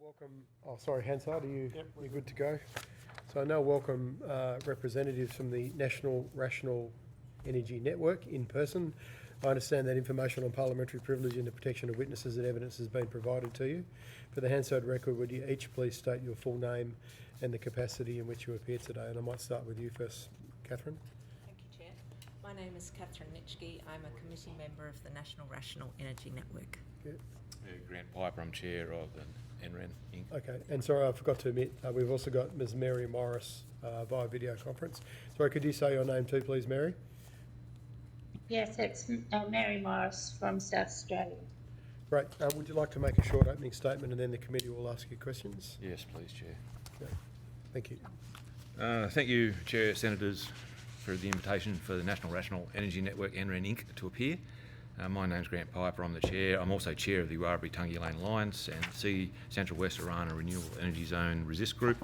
Welcome. Oh, sorry, Hansard, are you you're good to go? So I now welcome representatives from the National Rational Energy Network in person. I understand that information on parliamentary privilege and the protection of witnesses and evidence has been provided to you. For the Hansard record, would you each please state your full name and the capacity in which you appear today? And I might start with you first, Catherine. Thank you, Chair. My name is Catherine Nitschke. I'm a committee member of the National Rational Energy Network. Grant Piper, I'm chair of the NREN Inc. Okay, and sorry, I forgot to admit, we've also got Ms Mary Morris via video conference. Sorry, could you say your name too, please, Mary? Yes, it's Mary Morris from South Australia. Great. Would you like to make a short opening statement and then the committee will ask you questions? Yes, please, Chair. Okay. Thank you. Thank you, Chair, Senators, for the invitation for the National Rational Energy Network, NREN Inc. to appear. My name's Grant Piper, I'm the chair. I'm also chair of the Warrabee-Tungy Lane Alliance and C Central West Orana Renewable Energy Zone Resist Group.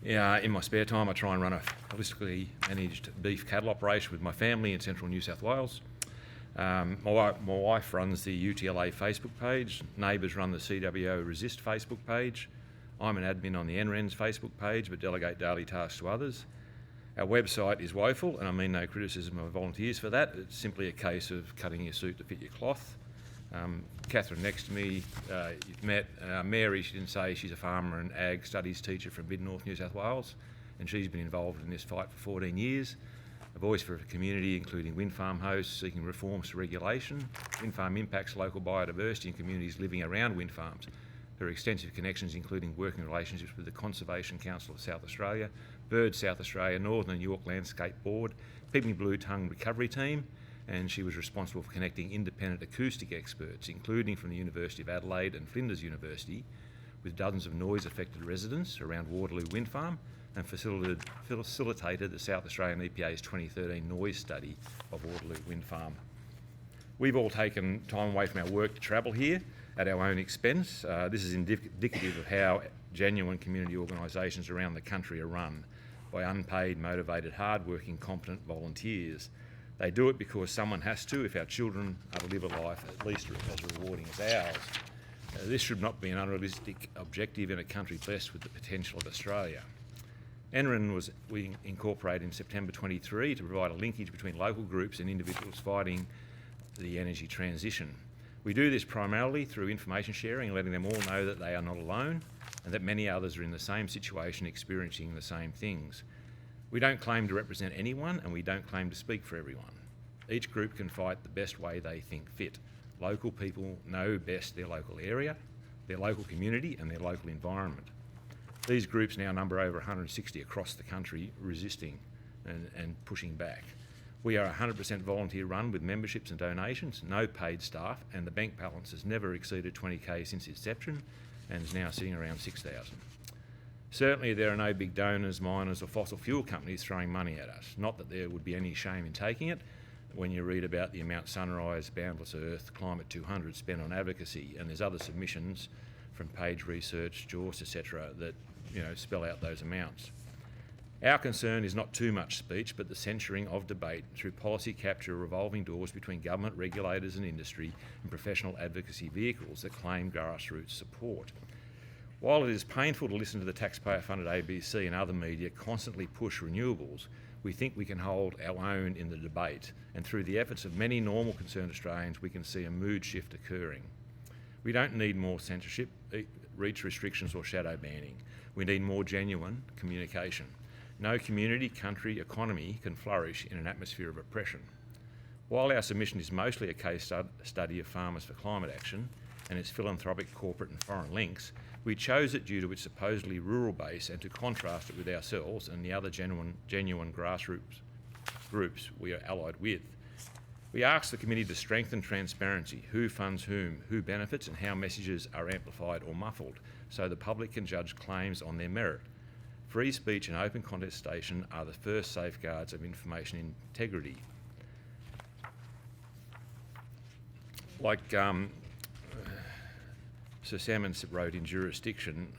In my spare time, I try and run a holistically managed beef cattle operation with my family in central New South Wales. My wife runs the UTLA Facebook page. Neighbours run the CWO Resist Facebook page. I'm an admin on the NREN's Facebook page, but delegate daily tasks to others. Our website is woeful, and I mean no criticism of volunteers for that. It's simply a case of cutting your suit to fit your cloth. Catherine next to me, you've met. Mary, she didn't say, she's a farmer and ag studies teacher from mid-north New South Wales, and she's been involved in this fight for 14 years. A voice for a community including wind farm hosts seeking reforms to regulation. Wind farm impacts local biodiversity and communities living around wind farms. Her extensive connections including working relationships with the Conservation Council of South Australia, Birds South Australia, Northern York Landscape Board, Pygmy Blue Tongue Recovery Team, and she was responsible for connecting independent acoustic experts, including from the University of Adelaide and Flinders University, with dozens of noise-affected residents around Waterloo Wind Farm, and facilitated the South Australian EPA's 2013 noise study of Waterloo Wind Farm. We've all taken time away from our work to travel here at our own expense. This is indicative of how genuine community organisations around the country are run by unpaid, motivated, hard-working, competent volunteers. They do it because someone has to if our children are to live a life at least as rewarding as ours. This should not be an unrealistic objective in a country blessed with the potential of Australia. NREN we incorporated in September 23 to provide a linkage between local groups and individuals fighting the energy transition. We do this primarily through information sharing and letting them all know that they are not alone and that many others are in the same situation experiencing the same things. We don't claim to represent anyone and we don't claim to speak for everyone. Each group can fight the best way they think fit. Local people know best their local area, their local community and their local environment. These groups now number over 160 across the country resisting and pushing back. We are 100% volunteer run with memberships and donations, no paid staff, and the bank balance has never exceeded 20k since inception and is now sitting around 6,000. Certainly there are no big donors, miners or fossil fuel companies throwing money at us. Not that there would be any shame in taking it when you read about the amount Sunrise, Boundless Earth, Climate 200 spent on advocacy, and there's other submissions from Page Research, JORS, etc. that spell out those amounts. Our concern is not too much speech, but the censuring of debate through policy capture, revolving doors between government, regulators and industry and professional advocacy vehicles that claim grassroots support. While it is painful to listen to the taxpayer-funded ABC and other media constantly push renewables, we think we can hold our own in the debate, and through the efforts of many normal concerned Australians, we can see a mood shift occurring. We don't need more censorship, reach restrictions or shadow banning. We need more genuine communication. No community, country, economy can flourish in an atmosphere of oppression. While our submission is mostly a case study of Farmers for Climate Action and its philanthropic, corporate and foreign links, we chose it due to its supposedly rural base and to contrast it with ourselves and the other genuine grassroots groups we are allied with. We asked the committee to strengthen transparency, who funds whom, who benefits and how messages are amplified or muffled, so the public can judge claims on their merit. Free speech and open contestation are the first safeguards of information integrity. Like Sir Salmon wrote in jurisprudence,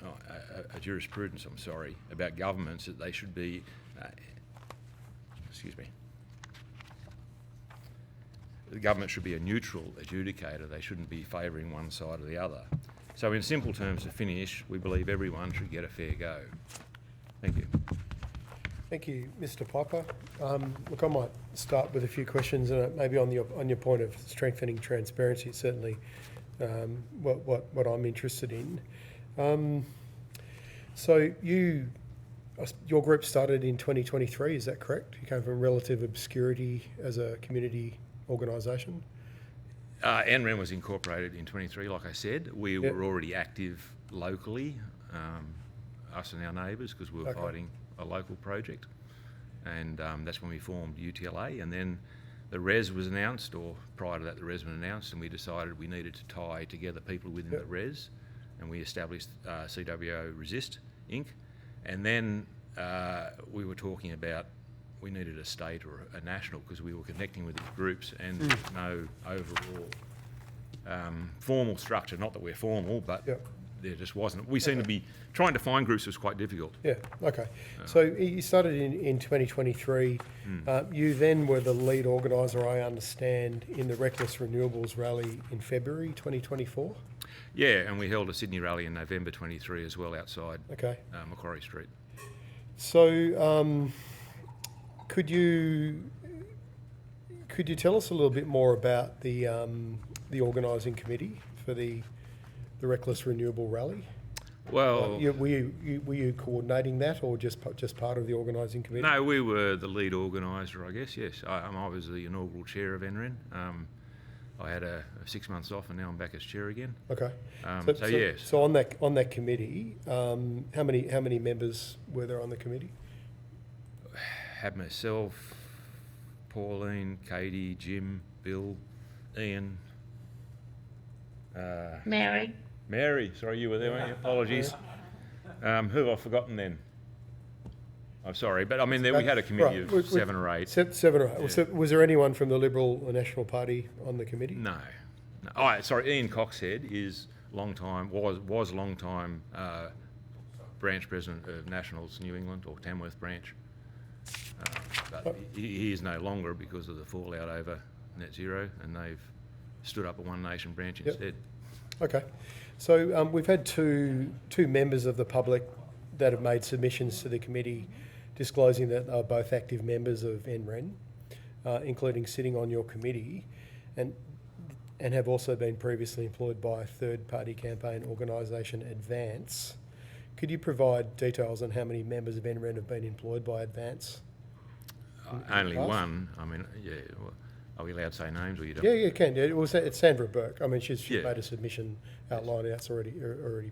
about governments that they should be, the government should be a neutral adjudicator. They shouldn't be favouring one side or the other. So in simple terms, to finish, we believe everyone should get a fair go. Thank you. Thank you, Mr. Piper. Look, I might start with a few questions, maybe on your point of strengthening transparency. It's certainly what I'm interested in. So your group started in 2023, is that correct? You came from relative obscurity as a community organisation? NREN was incorporated in 23, like I said. We were already active locally, us and our neighbours, because we were fighting a local project. And that's when we formed UTLA. And then the RES was announced, or prior to that the RES was announced, and we decided we needed to tie together people within the RES. And we established CWO Resist Inc. And then we were talking about we needed a state or a national, because we were connecting with these groups, and there was no overall formal structure. Not that we're formal, but there just wasn't. We seem to be trying to find groups was quite difficult. Yeah, okay. So you started in 2023. You then were the lead organiser, I understand, in the Reckless Renewables Rally in February 2024? Yeah, and we held a Sydney rally in November 23 as well, outside Macquarie Street. So could you tell us a little bit more about the organising committee for the Reckless Renewable Rally? Well, were you coordinating that, or just part of the organising committee? No, we were the lead organiser, I guess. Yes, I was the inaugural chair of NREN. I had a 6 months off, and now I'm back as chair again. Okay. Yes. So on that committee, how many members were there on the committee? Had myself, Pauline, Katie, Jim, Bill, Ian. Mary, sorry, you were there, weren't you? Apologies. Who have I forgotten then? I'm sorry, but I mean, we had a committee of 7 or 8. 7 or 8. Yeah. Was there anyone from the Liberal National Party on the committee? No. Oh, sorry, Ian Coxhead is was long-time branch president of Nationals New England, or Tamworth branch. But he is no longer, because of the fallout over net zero, and they've stood up a One Nation branch instead. Okay. So we've had two members of the public that have made submissions to the committee disclosing that they are both active members of NREN, including sitting on your committee, and have also been previously employed by third-party campaign organisation Advance. Could you provide details on how many members of NREN have been employed by Advance? Only one. I mean, yeah. Well, are we allowed to say names, or you don't? Yeah, you can. It's Sandra Burke. I mean, she's made a submission outlining that's already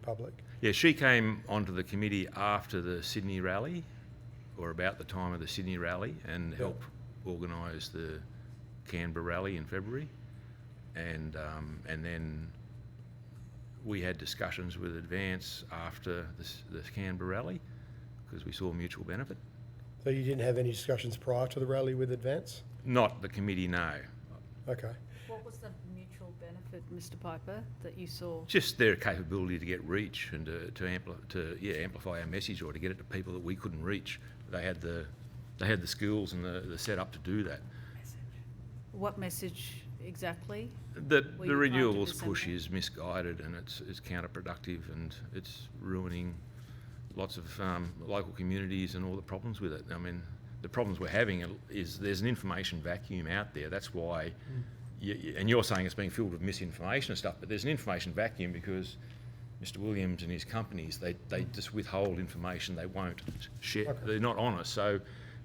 public. Yeah, she came onto the committee after the Sydney rally, or about the time of the Sydney rally, and helped organise the Canberra rally in February, and then we had discussions with Advance after the Canberra rally, because we saw mutual benefit. So you didn't have any discussions prior to the rally with Advance? Not the committee, no. Okay. What was the mutual benefit, Mr. Piper, that you saw? Just their capability to get reach and to amplify our message, or to get it to people that we couldn't reach. They had the skills and the setup to do that. What message exactly? That the renewables push is misguided, and it's counterproductive, and it's ruining lots of local communities and all the problems with it. I mean, the problems we're having is there's an information vacuum out there. That's why, and you're saying it's being filled with misinformation and stuff, but there's an information vacuum because Mr. Williams and his companies, they just withhold information. They won't share. Okay. They're not honest. So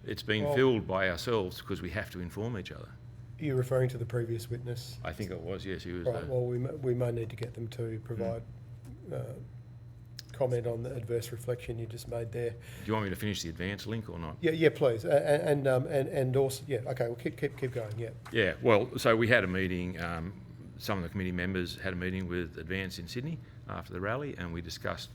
it's been filled by ourselves because we have to inform each other. Are you referring to the previous witness? I think it was, yes. He was. Right. Well, we may need to get them to provide comment on the adverse reflection you just made there. Do you want me to finish the Advance link or not? Yeah, please. And also, okay, we'll keep going. Yeah. Yeah. Well, so we had a meeting. Some of the committee members had a meeting with Advance in Sydney after the rally, and we discussed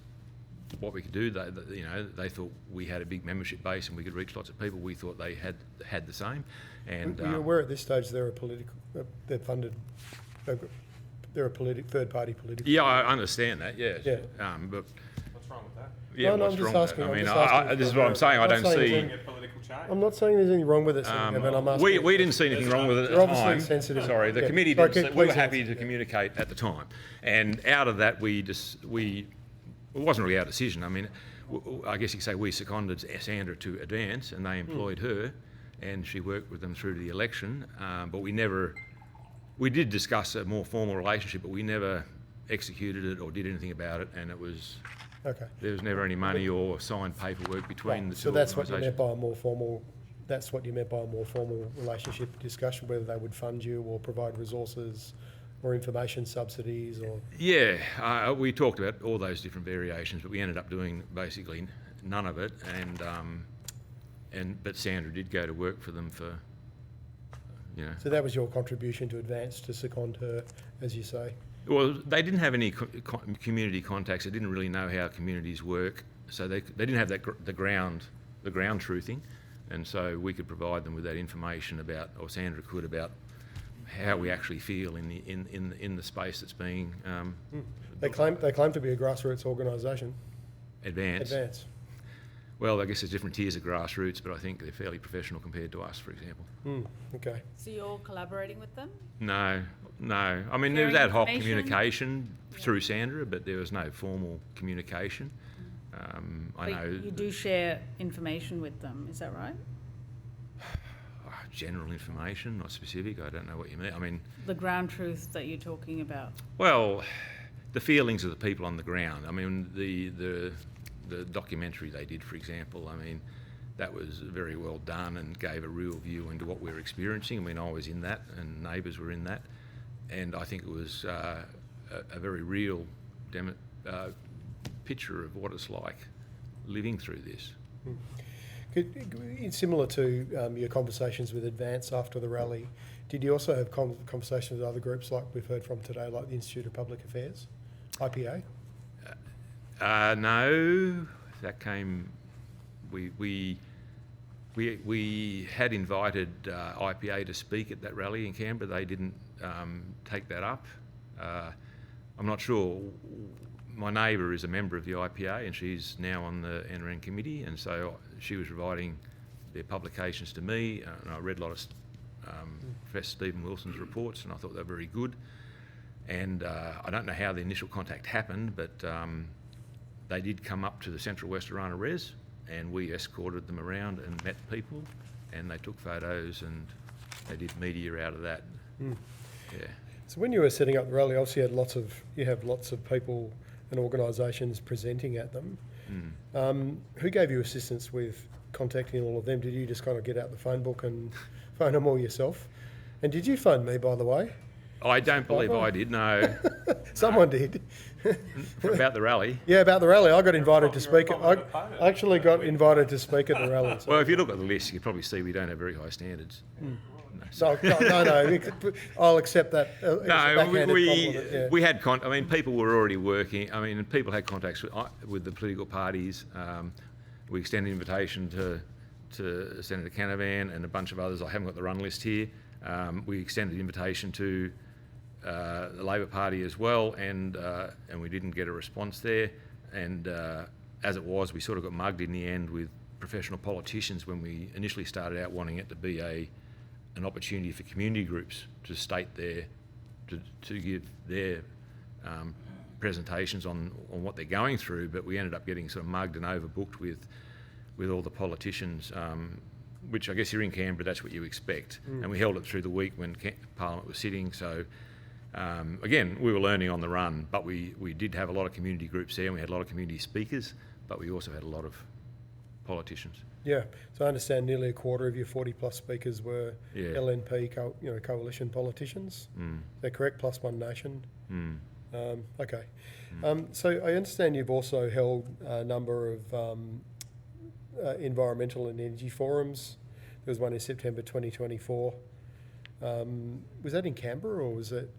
what we could do. They thought we had a big membership base and we could reach lots of people. We thought they had the same. And were you aware at this stage they're a political? They're funded. They're a third-party political. Yeah, I understand that. Yeah. Yeah. But wrong with that? Yeah, No, what's I'm just wrong with asking, that? I I'm mean, just asking this is for- what I'm saying. I I'm don't not saying see. it's A political change. I'm not saying there's anything wrong with it, Senator, but I'm asking. We didn't see anything wrong with it at You're the obviously time. sensitive. Sorry, the Yeah. committee Sorry, didn't. please We were happy answer. to communicate at the time, and out of that, it wasn't really our decision. I mean, I guess you could say we seconded Sandra to advance, and they employed her, and she worked with them through to the election. But we did discuss a more formal relationship, but we never executed it or did anything about it, and Okay. there was never any money or signed paperwork between the two So that's what you meant organisations. by a more formal, that's what you meant by a more formal relationship discussion, whether they would fund you or provide resources or information subsidies or... Yeah, we talked about all those different variations, but we ended up doing basically none of it. But Sandra did go to work for them for, So that was your contribution to Advance, to second her, as you say? Well, they didn't have any community contacts. They didn't really know how communities work, so they didn't have the ground truthing, and so we could provide them with that information about, or Sandra could, about how we actually feel in the space that's being They claim to be a grassroots organisation. advanced. Well, I guess there's different tiers of grassroots, but I think they're fairly professional compared to us, for example. Okay. So you're collaborating with them? No. I mean, there was Sharing ad hoc information? communication through Sandra, but there was no formal communication. I But know you do share information with them, is that right? general information, not specific. I don't know what you mean. I mean, The ground truth that you're talking about. well, the feelings of the people on the ground. I mean, the documentary they did, for example, I mean, that was very well done and gave a real view into what we're experiencing. I mean, I was in that and neighbours were in that, and I think it was a very real picture of what it's like living through this. Similar to your conversations with Advance after the rally, did you also have conversations with other groups like we've heard from today, like the Institute of Public Affairs, IPA? No, that came. We had invited IPA to speak at that rally in Canberra. They didn't take that up. I'm not sure. My neighbour is a member of the IPA and she's now on the NRN committee, and so she was providing their publications to me, and I read a lot of Professor Stephen Wilson's reports, and I thought they were very good. And I don't know how the initial contact happened, but they did come up to the Central West Arana Res, and we escorted them around and met people, and they took photos and they did media out of that. Yeah. So when you were setting up the rally, obviously you have lots of people and organisations presenting at them. Who gave you assistance with contacting all of them? Did you just kind of get out the phone book and phone them all yourself? And did you phone me, by the way? I don't believe I did, no. Someone did. About the rally. Yeah, about the rally. I got invited to speak. I opponent. actually got invited to speak at the rally. So. Well, if you look at the list, you can probably see we don't have very high standards. No. I'll accept that. No, Backhanded compliment, yeah. we had I mean, people were already working. I mean, people had contacts with the political parties. We extended an invitation to Senator Canavan and a bunch of others. I haven't got the run list here. We extended the invitation to the Labor Party as well, and we didn't get a response there. And as it was, we sort of got mugged in the end with professional politicians when we initially started out wanting it to be an opportunity for community groups to state to give their presentations on what they're going through, but we ended up getting sort of mugged and overbooked with all the politicians, which I guess you're in Canberra, that's what you expect. And we held it through the week when Parliament was sitting, so again, we were learning on the run, but we did have a lot of community groups there, and we had a lot of community speakers, but we also had a lot of politicians. Yeah, so I understand nearly a quarter of your 40-plus speakers were Yeah. LNP, coalition politicians. Is that correct? Plus One Nation. Okay. So I understand you've also held a number of environmental and energy forums. There was one in September 2024. Was that in Canberra or was it?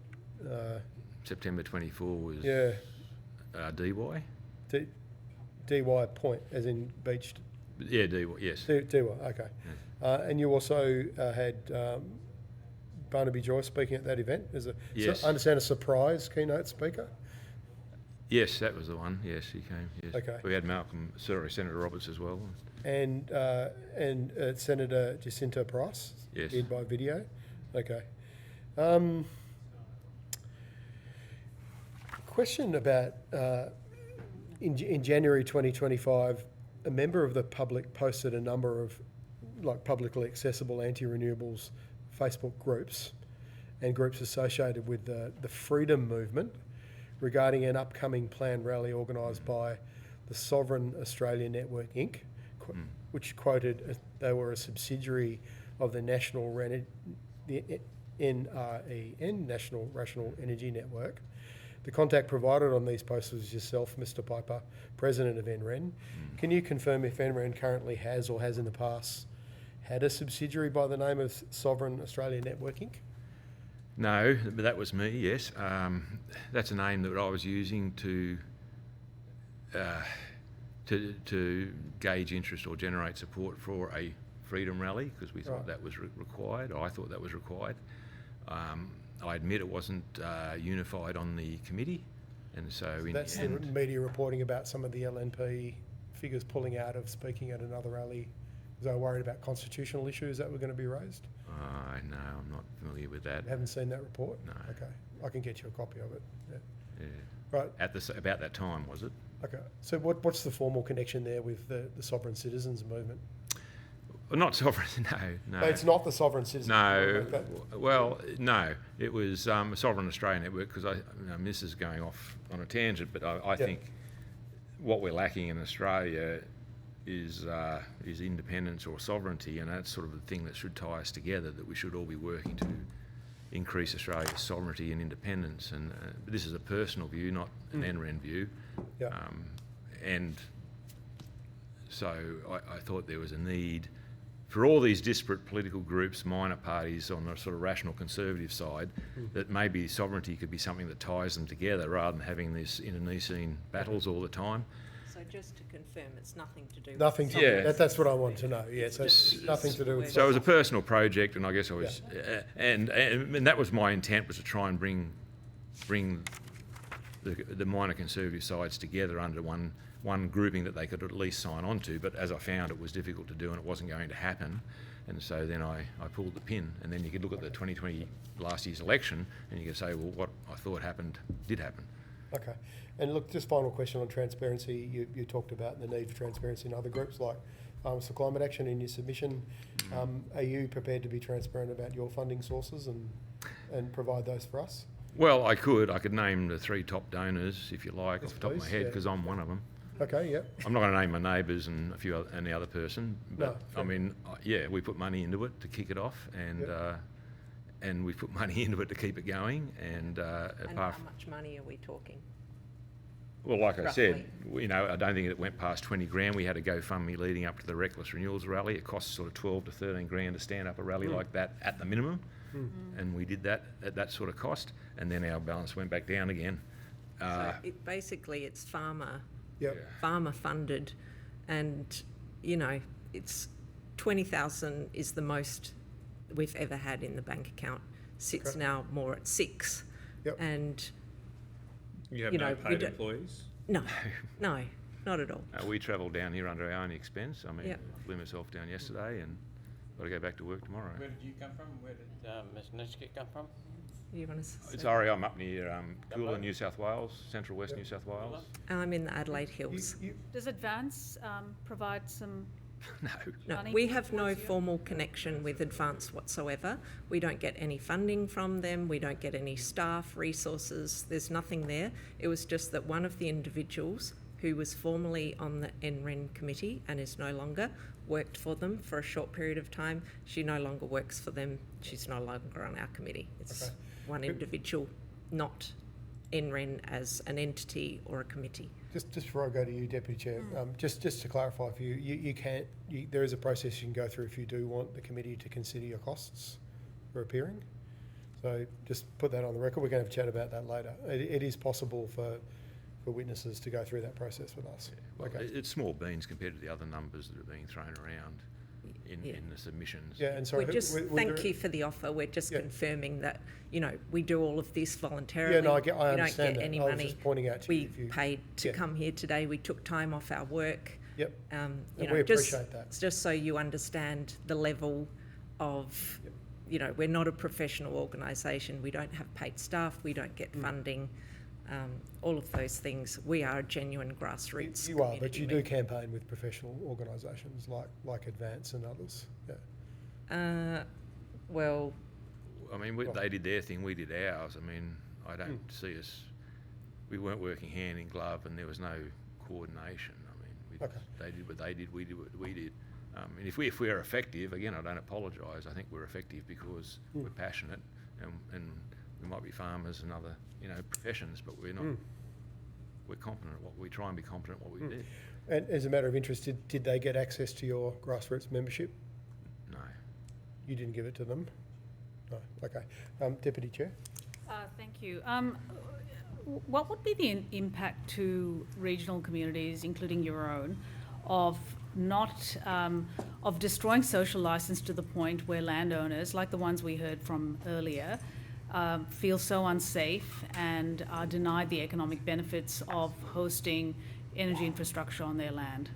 September 24 was Yeah, DY? DY Point, as in beach. Yeah, DY, yes. DY, okay. And you also had Barnaby Joyce speaking at that event as Yes. I understand, a surprise keynote speaker. Yes, that was the one. Yes, he came. Yes. Okay. We had Senator Roberts as well. And Senator Jacinta Price Yes. did by video. Okay. Question about in January 2025, a member of the public posted a number of publicly accessible anti-renewables Facebook groups and groups associated with the Freedom Movement regarding an upcoming planned rally organised by the Sovereign Australia Network Inc., which quoted they were a subsidiary of the NREN, National Rational Energy Network. The contact provided on these posts was yourself, Mr. Piper, President of NREN. Can you confirm if NREN currently has or has in the past had a subsidiary by the name of Sovereign Australia Network Inc.? No, but that was me, yes. That's a name that I was using to gauge interest or generate support for a freedom rally, because we thought that was required. I thought that was required. I admit it wasn't unified on the committee, and so That's the media reporting about some of the LNP figures pulling out of speaking at another rally because they were worried about constitutional issues that were going to be raised. No, I'm not familiar with that. You haven't seen that report? No. Okay, I can get you a copy of it. Yeah. Yeah. Right. About that time, was it? Okay. So what's the formal connection there with the Sovereign Citizens Movement? Well, not sovereign. No. No, it's not the Sovereign Citizens No, Movement. well, no. It was a Sovereign Australia Network, because this is going off on a tangent, but I think what we're lacking in Australia is independence or sovereignty, and that's sort of the thing that should tie us together, that we should all be working to increase Australia's sovereignty and independence. And this is a personal view, not an NREN view. Yeah. And so I thought there was a need for all these disparate political groups, minor parties on the sort of rational conservative side, that maybe sovereignty could be something that ties them together rather than having these internecine battles all the time. So just to confirm, it's nothing to do Nothing with... to Yeah. that's what I want to know. Yeah, so It's just nothing to do with... So it was a personal project, and I guess I was, and that was my intent, was to try and bring the minor conservative sides together under one grouping that they could at least sign on to. But as I found, it was difficult to do, and it wasn't going to happen. And so then I pulled the pin, and then you could look at the 2020 last year's election, and you could say, well, what I thought happened did happen. Okay. And look, just final question on transparency. You talked about the need for transparency in other groups like for climate action in your submission. Are you prepared to be transparent about your funding sources and provide those for us? Well, I could name the 3 top donors, if you like, Yes, off the top of my please, head, yeah. because I'm one of them. Okay, yeah. I'm not going to name my neighbours and the other person, but No, I mean, we put money into it to kick it off, and we put money into it to keep it going. And And how much money are we talking? well, like I said, Roughly. I don't think it went past 20 grand. We had a GoFundMe leading up to the Reckless Renewals rally. It costs sort of 12 to 13 grand to stand up a rally like that at the minimum, and we did that at that sort of cost, and then our balance went back down again. So basically it's farmer Yep. funded, and it's 20,000 is the most we've ever had in the bank account. Sits now more at 6. Yep. And You have You no know, we paid don't- employees? no, not at all. We travelled down here under our own expense. I mean, Yep. flew myself down yesterday, and got to go back to work tomorrow. Where did you come from? Where did Ms. Nitschke come from? You want to? Sorry, I'm up near Coolah, New South Wales, Central West New South Wales. I'm in the Adelaide Hills. Does Advance provide some? No. No, money we have no towards you? formal connection with Advance whatsoever. We don't get any funding from them. We don't get any staff, resources. There's nothing there. It was just that one of the individuals who was formerly on the NREN committee and is no longer, worked for them for a short period of time. She no longer works for them. She's no longer on our committee. It's Okay. one individual, not NREN as an entity or a committee. Just before I go to you, Deputy Chair, just to clarify for you, there is a process you can go through if you do want the committee to consider your costs for appearing. So just put that on the record. We're going to have a chat about that later. It is possible for witnesses to go through that process with us. Well, Okay. it's small beans compared to the other numbers that are being thrown around. in the submissions. Yeah, and sorry, Thank you for the offer. We're just Yeah. confirming that, we do all of this voluntarily. Yeah, no, I we understand don't that. get any I was money. just pointing out to we you if you- paid to Yeah. come here today. We took time off our work. Yep, You and know, we appreciate that. just so you understand the level of, we're not a professional organisation. We don't have paid staff. We don't get funding. All of those things. We are a genuine grassroots. You are, but community you do movement. campaign with professional organisations like Advance and others. Yeah. Well, I mean, they did their thing, we did ours. I mean, I don't see us. We weren't working hand in glove, and there was no coordination. I mean, Okay. they did what they did, we did what we did. And if we are effective, again, I don't apologise. I think we're effective because we're passionate, and we might be farmers and other professions, but we're not. We're competent at what we try and be competent at what we do. And as a matter of interest, did they get access to your grassroots membership? No. You didn't give it to them? No. Okay. Deputy Chair? Thank you. What would be the impact to regional communities, including your own, of destroying social license to the point where landowners, like the ones we heard from earlier, feel so unsafe and are denied the economic benefits of hosting energy infrastructure on their land?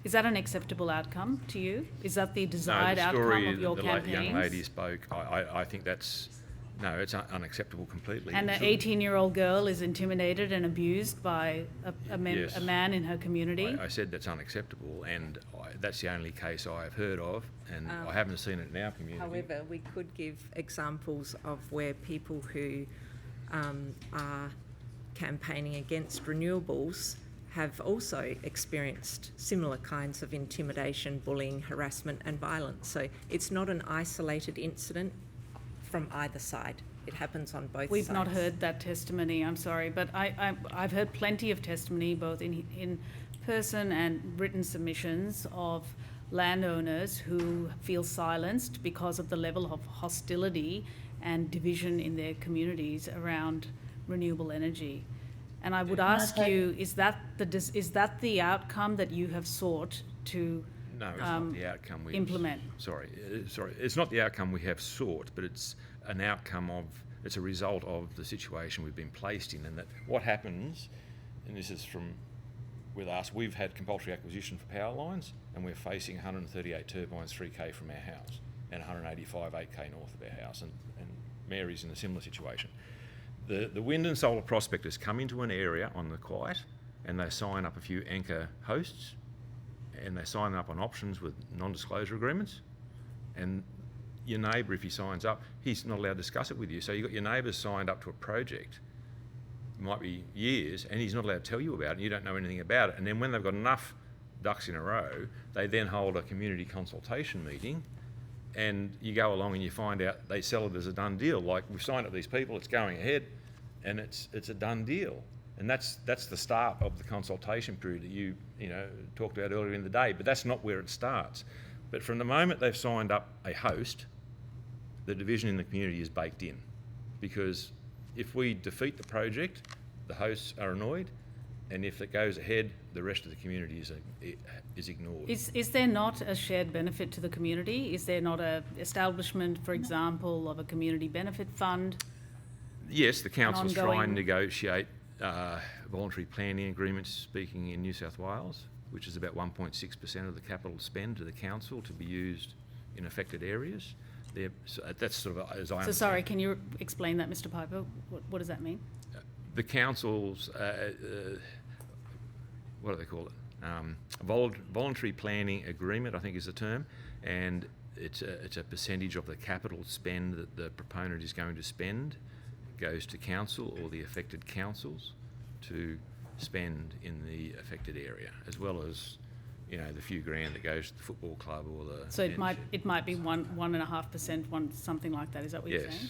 Is that an acceptable outcome to you? Is that the desired outcome of your the campaigns? young lady spoke, I think that's, no, it's unacceptable completely. And an 18-year-old girl is intimidated and abused by a Yes. man in her community? I said that's unacceptable, and that's the only case I have heard of, and I haven't seen it in our community. however, we could give examples of where people who are campaigning against renewables have also experienced similar kinds of intimidation, bullying, harassment and violence. So it's not an isolated incident from either side. It happens on both sides. We've not heard that testimony, I'm sorry, but I've heard plenty of testimony, both in person and written submissions, of landowners who feel silenced because of the level of hostility and division in their communities around renewable energy. And I would ask you, is that the outcome that you have sought to No, it's not the outcome we implement? Sorry, it's not the outcome we have sought, but it's an outcome of, it's a result of the situation we've been placed in, and that what happens, and this is from with us, we've had compulsory acquisition for power lines, and we're facing 138 turbines 3K from our house, and 185 8K north of our house, and Mary's in a similar situation. The wind and solar prospectors come into an area on the quiet, and they sign up a few anchor hosts, and they sign up on options with non-disclosure agreements, and your neighbour, if he signs up, he's not allowed to discuss it with you. So you've got your neighbours signed up to a project, it might be years, and he's not allowed to tell you about it, and you don't know anything about it. And then when they've got enough ducks in a row, they then hold a community consultation meeting, and you go along and you find out they sell it as a done deal. Like, we've signed up these people, it's going ahead, and it's a done deal. And that's the start of the consultation period that you talked about earlier in the day, but that's not where it starts. But from the moment they've signed up a host, the division in the community is baked in, because if we defeat the project, the hosts are annoyed, and if it goes ahead, the rest of the community is ignored. Is there not a shared benefit to the community? Is there not a establishment, for example, of a community benefit fund? Yes, the council's trying ongoing- to negotiate voluntary planning agreements, speaking in New South Wales, which is about 1.6% of the capital spend to the council to be used in affected areas. So that's sort of as I So understand. sorry, can you explain that, Mr. Piper? What does that mean? The council's, what do they call it? Voluntary planning agreement, I think is the term, and it's a percentage of the capital spend that the proponent is going to spend goes to council or the affected councils to spend in the affected area, as well as the few grand that goes to the football club or the. So it might be 1.5%, something like that. Is that what you're Yes. saying?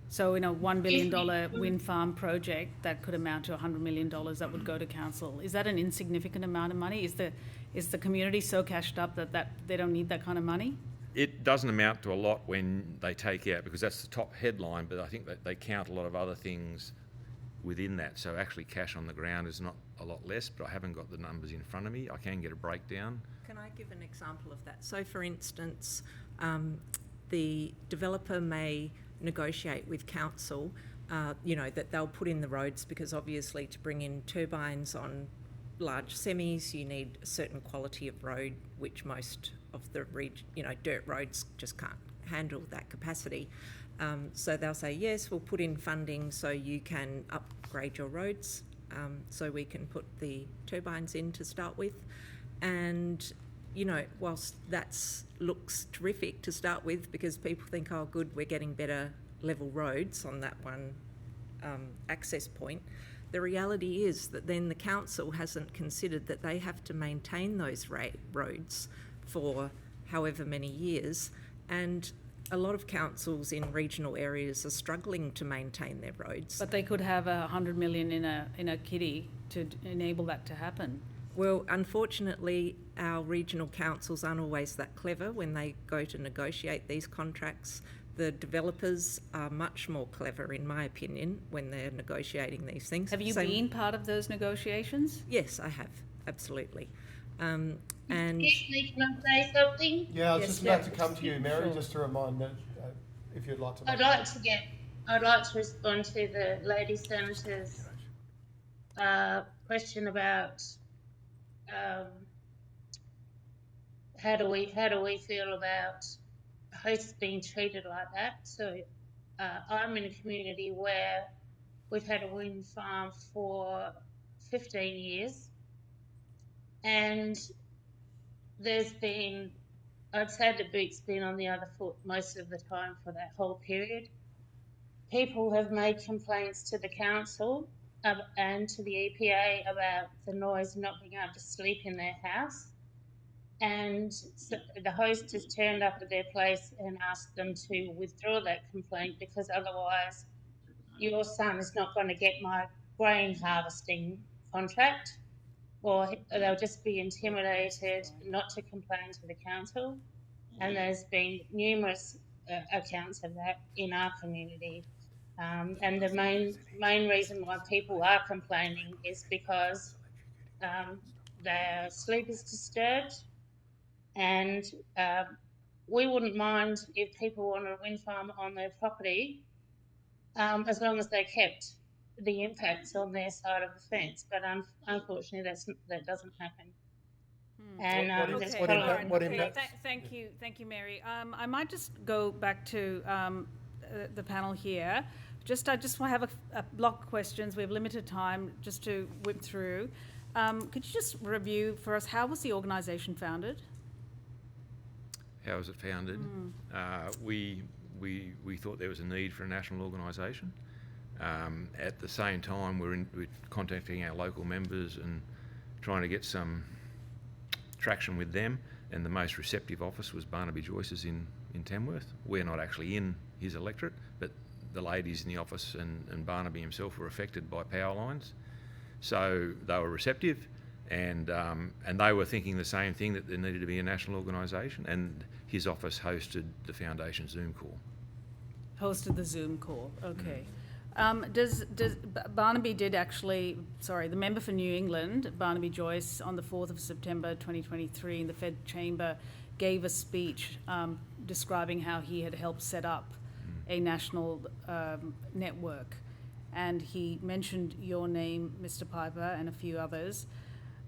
So in a $1 billion wind farm project, that could amount to $100 million that would go to council. Is that an insignificant amount of money? Is the community so cashed up that they don't need that kind of money? It doesn't amount to a lot when they take out, because that's the top headline, but I think that they count a lot of other things within that. So actually cash on the ground is not a lot less, but I haven't got the numbers in front of me. I can get a breakdown. Can I give an example of that? So, for instance, the developer may negotiate with council, that they'll put in the roads, because obviously to bring in turbines on large semis, you need a certain quality of road, which most of the dirt roads just can't handle that capacity. So they'll say, yes, we'll put in funding so you can upgrade your roads, so we can put the turbines in to start with. And, whilst that looks terrific to start with, because people think, oh, good, we're getting better level roads on that one access point, the reality is that then the council hasn't considered that they have to maintain those roads for however many years, and a lot of councils in regional areas are struggling to maintain their roads. But they could have 100 million in a kitty to enable that to happen. Well, unfortunately, our regional councils aren't always that clever when they go to negotiate these contracts. The developers are much more clever, in my opinion, when they're negotiating these things. Have you been part of those negotiations? Yes, I have, absolutely. And Excuse me, can I say something? Yeah, I was Yes, just about yeah. to come to you, Mary, Sure. just to remind that if you'd like to. I'd like to respond to the lady senator's question about how do we feel about hosts being treated like that. So I'm in a community where we've had a wind farm for 15 years, and I'd say the boot's been on the other foot most of the time for that whole period. People have made complaints to the council and to the EPA about the noise, not being able to sleep in their house. And so the host has turned up at their place and asked them to withdraw that complaint, because otherwise your son is not going to get my grain harvesting contract, or they'll just be intimidated not to complain to the council. And there's been numerous accounts of that in our community. And the main reason why people are complaining is because their sleep is disturbed, and we wouldn't mind if people wanted a wind farm on their property, as long as they kept the impacts on their side of the fence. But unfortunately, that doesn't happen. And Thank you, Mary. I might just go back to the panel here. I just want to have a block of questions. We have limited time just to whip through. Could you just review for us, how was the organisation founded? How was it founded? We thought there was a need for a national organisation. At the same time, we're contacting our local members and trying to get some traction with them, and the most receptive office was Barnaby Joyce's in Tamworth. We're not actually in his electorate, but the ladies in the office and Barnaby himself were affected by power lines. So they were receptive, and they were thinking the same thing, that there needed to be a national organisation, and his office hosted the foundation Zoom call. Hosted the Zoom call, okay. Does Barnaby the member for New England, Barnaby Joyce, on the 4th of September 2023 in the Fed chamber gave a speech describing how he had helped set up a national network. And he mentioned your name, Mr. Piper, and a few others.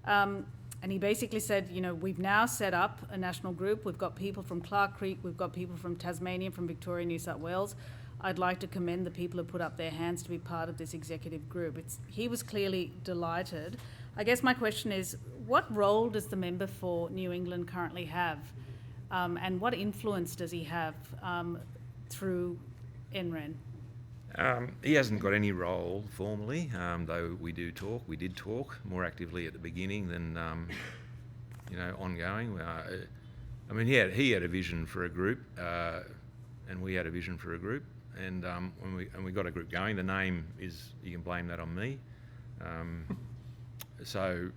And he basically said, we've now set up a national group. We've got people from Clark Creek, we've got people from Tasmania, from Victoria, New South Wales. I'd like to commend the people who put up their hands to be part of this executive group. He was clearly delighted. I guess my question is, what role does the member for New England currently have? And what influence does he have through NREN? He hasn't got any role formally, though we did talk more actively at the beginning than, ongoing. He had a vision for a group, and we had a vision for a group, and when we got a group going, the name is, you can blame that on me. So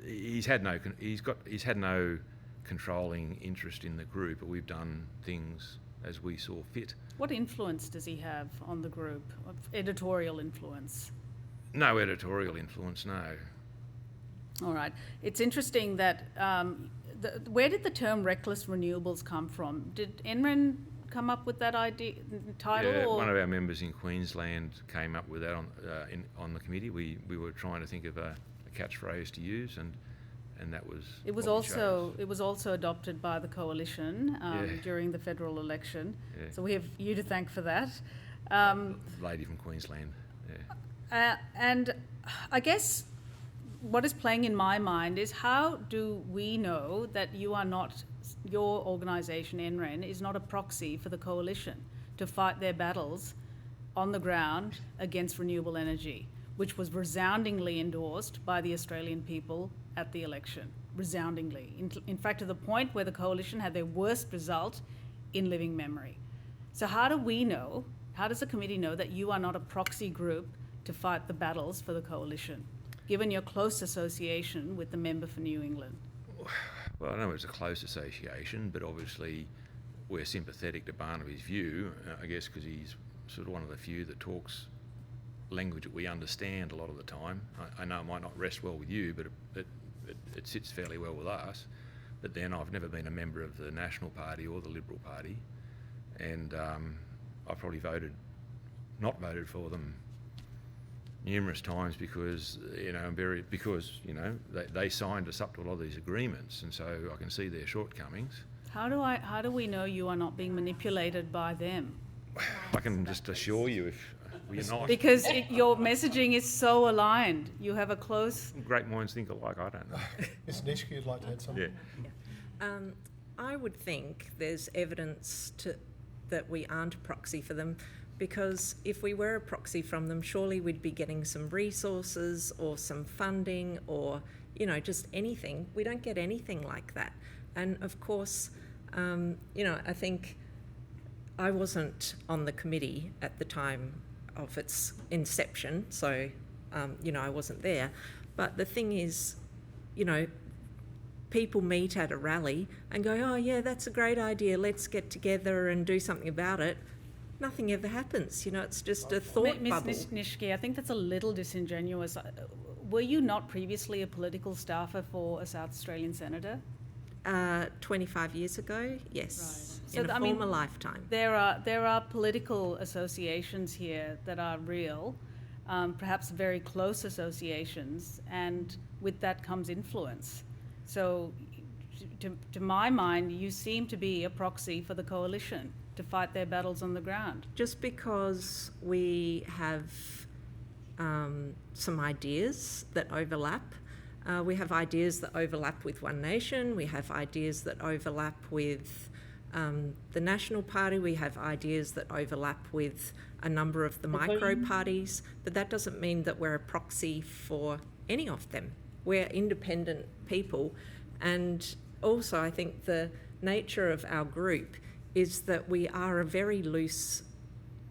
he's had no controlling interest in the group, but we've done things as we saw fit. What influence does he have on the group? Editorial influence? No editorial influence, no. All right. It's interesting that where did the term reckless renewables come from? Did NREN come up with that idea title? Yeah, or? one of our members in Queensland came up with that on the committee. We were trying to think of a catchphrase to use, and that was. It was also adopted by the coalition during the federal election. Yeah. So we have you to thank for that. Lady from Queensland. Yeah. And I guess what is playing in my mind is, how do we know that your organisation, NREN, is not a proxy for the coalition to fight their battles on the ground against renewable energy, which was resoundingly endorsed by the Australian people at the election, resoundingly. In fact, to the point where the coalition had their worst result in living memory. So how do does the committee know that you are not a proxy group to fight the battles for the coalition, given your close association with the member for New England? Well, I know it's a close association, but obviously we're sympathetic to Barnaby's view, I guess because he's sort of one of the few that talks language that we understand a lot of the time. I know it might not rest well with you, but it sits fairly well with us. But then I've never been a member of the National Party or the Liberal Party, and I've probably not voted for them numerous times because they signed us up to a lot of these agreements, and so I can see their shortcomings. How do we know you are not being manipulated by them? I can just assure you, if we're not. Because your messaging is so aligned. You have a close. Great minds think alike. I don't know. Ms. Nishki, you'd like to add something? Yeah. I would think there's evidence that we aren't a proxy for them, because if we were a proxy from them, surely we'd be getting some resources or some funding or, just anything. We don't get anything like that. And of course, I think I wasn't on the committee at the time of its inception, so, I wasn't there. But the thing is, people meet at a rally and go, oh yeah, that's a great idea, let's get together and do something about it. Nothing ever happens, it's just a thought bubble. Ms. Nishki, I think that's a little disingenuous. Were you not previously a political staffer for a South Australian senator? 25 years ago, yes. Right. In a former lifetime. There are political associations here that are real, perhaps very close associations, and with that comes influence. So, to my mind, you seem to be a proxy for the coalition to fight their battles on the ground. Just because we have some ideas that overlap. We have ideas that overlap with One Nation. We have ideas that overlap with the National Party. We have ideas that overlap with a number of the micro parties. But that doesn't mean that we're a proxy for any of them. We're independent people. And also, I think the nature of our group is that we are a very loose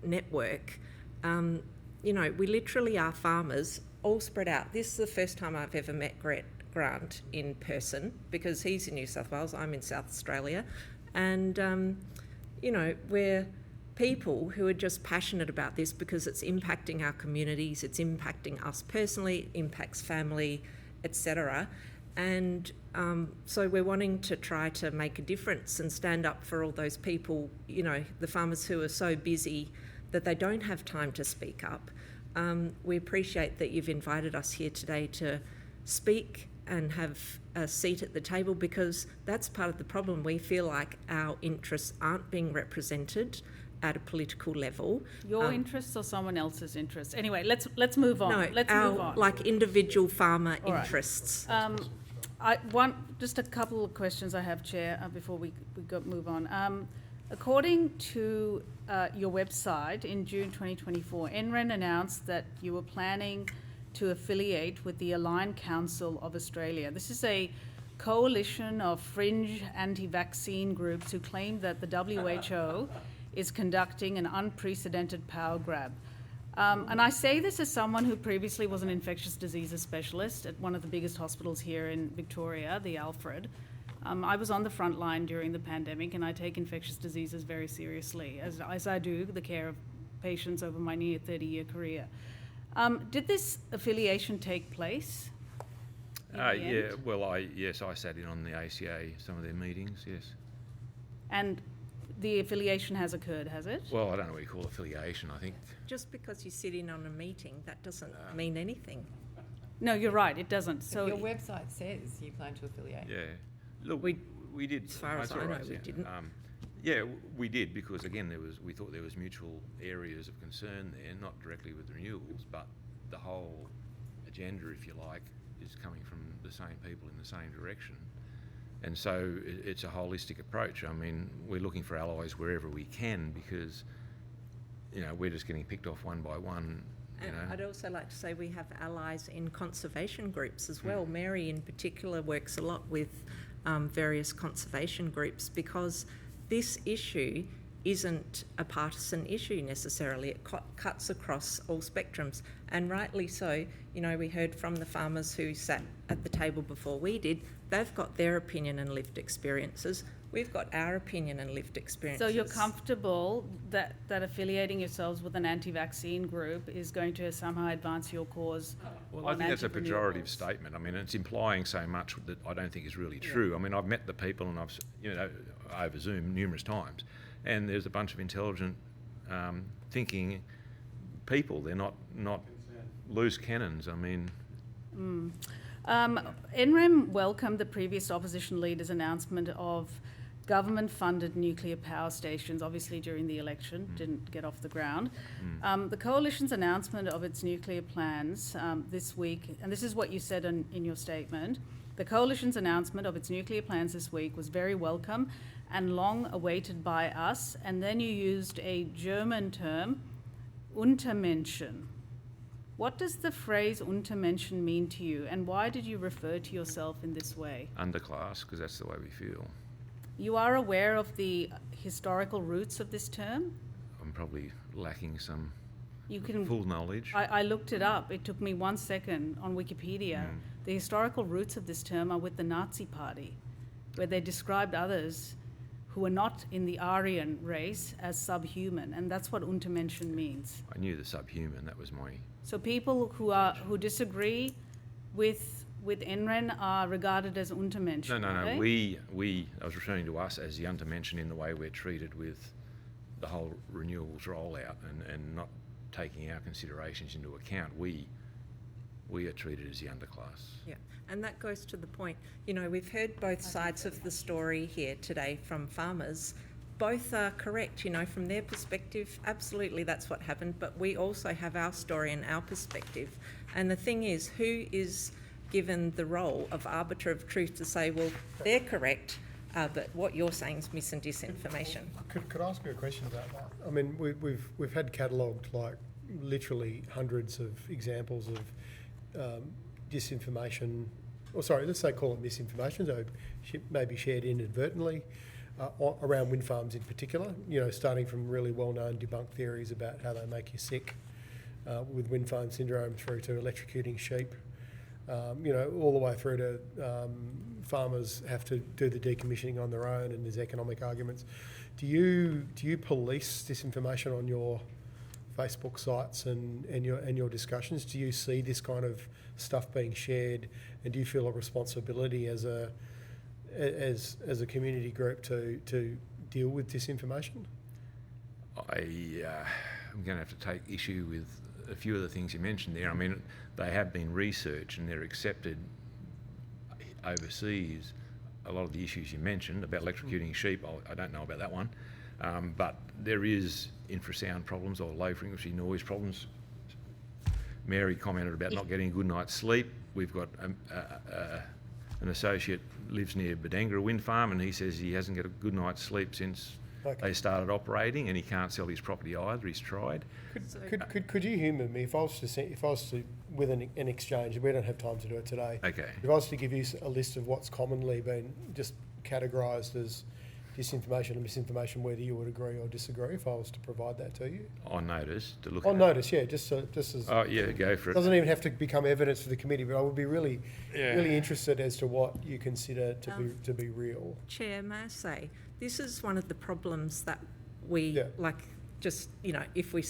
network. We literally are farmers all spread out. This is the first time I've ever met Grant in person, because he's in New South Wales, I'm in South Australia. And, we're people who are just passionate about this because it's impacting our communities, it's impacting us personally, it impacts family, etc. And so we're wanting to try to make a difference and stand up for all those people, the farmers who are so busy that they don't have time to speak up. We appreciate that you've invited us here today to speak and have a seat at the table, because that's part of the problem. We feel like our interests aren't being represented at a political level. Your interests or someone else's interests? Anyway, let's move on. No, let's move on. Like individual farmer All right. interests. Just a couple of questions I have, Chair, before we move on. According to your website, in June 2024, NREN announced that you were planning to affiliate with the Aligned Council of Australia. This is a coalition of fringe anti-vaccine groups who claim that the WHO is conducting an unprecedented power grab. And I say this as someone who previously was an infectious diseases specialist at one of the biggest hospitals here in Victoria, the Alfred. I was on the front line during the pandemic, and I take infectious diseases very seriously, as I do the care of patients over my near 30-year career. Did this affiliation take place? in the Yeah, end? well, I sat in on the ACA, some of their meetings, yes. And the affiliation has occurred, has it? Well, I don't know what you call affiliation, I think. Just because you sit in on a meeting, that doesn't mean anything. No, you're right, it doesn't. So Your website says you plan to affiliate. Yeah. Look, We- we did. as far no, as it's I all know, right, we yeah. didn't. Yeah, we did, because again, we thought there was mutual areas of concern there, not directly with renewables, but the whole agenda, if you like, is coming from the same people in the same direction. And so it's a holistic approach. I mean, we're looking for allies wherever we can, because, we're just getting picked off one by one. And I'd also like to say we have allies in conservation groups as well. Mary in particular works a lot with various conservation groups, because this issue isn't a partisan issue necessarily. It cuts across all spectrums, and rightly so. We heard from the farmers who sat at the table before we did. They've got their opinion and lived experiences. We've got our opinion and lived experiences. So you're comfortable that affiliating yourselves with an anti-vaccine group is going to somehow advance your cause? Well, I on think that's a pejorative anti-renewables? statement. I mean, it's implying so much that I don't think is really true. I mean, I've met the people and I've, over Zoom numerous times, and there's a bunch of intelligent, thinking people. They're not loose cannons. I mean, NREM welcomed the previous opposition leader's announcement of government-funded nuclear power stations, obviously during the election, didn't get off the ground. The Coalition's announcement of its nuclear plans this week, and this is what you said in your statement, the Coalition's announcement of its nuclear plans this week was very welcome and long awaited by us, and then you used a German term, Untermenschen. What does the phrase Untermenschen mean to you, and why did you refer to yourself in this way? underclass, because that's the way we feel. You are aware of the historical roots of this term? I'm probably lacking some You can. full knowledge. I looked it up. It took me 1 second on Wikipedia. The historical roots of this term are with the Nazi Party, where they described others who were not in the Aryan race as subhuman, and that's what Untermenschen means. I knew the subhuman, that was my... So people who disagree with NREN are regarded as Untermenschen. No, are they? I was referring to us as the undermention in the way we're treated with the whole renewables rollout and not taking our considerations into account. We are treated as the underclass. Yeah, and that goes to the point, we've heard both sides of the story here today from farmers. Both are correct, from their perspective, absolutely that's what happened, but we also have our story and our perspective. And the thing is, who is given the role of arbiter of truth to say, well, they're correct, but what you're saying is mis and disinformation? Could I ask you a question about that? I mean, we've had catalogued like literally hundreds of examples of disinformation, or sorry, let's say call it misinformation, so maybe shared inadvertently around wind farms in particular. Starting from really well-known debunked theories about how they make you sick with wind farm syndrome, through to electrocuting sheep. All the way through to farmers have to do the decommissioning on their own, and there's economic arguments. Do you police disinformation on your Facebook sites and your discussions? Do you see this kind of stuff being shared, and do you feel a responsibility as a community group to deal with disinformation? I'm going to have to take issue with a few of the things you mentioned there. I mean, they have been researched and they're accepted overseas. A lot of the issues you mentioned about electrocuting sheep, I don't know about that one, but there is infrasound problems or low frequency noise problems. Mary commented about not getting a good night's sleep. We've got an associate lives near Badengra wind farm, and he says he hasn't got a good night's sleep since they started operating, and he can't sell his property either. He's tried. Could you humour me if I was to with an exchange? We don't have time to do it today. Okay. If I was to give you a list of what's commonly been just categorised as disinformation and misinformation, whether you would agree or disagree, if I was to provide that to you. On notice to look. On notice, yeah, just as. Oh yeah, go for it. Doesn't even have to become evidence for the committee, but I would be really interested as to what you consider to be real. Chair, may I say, this is one of the problems that we, if we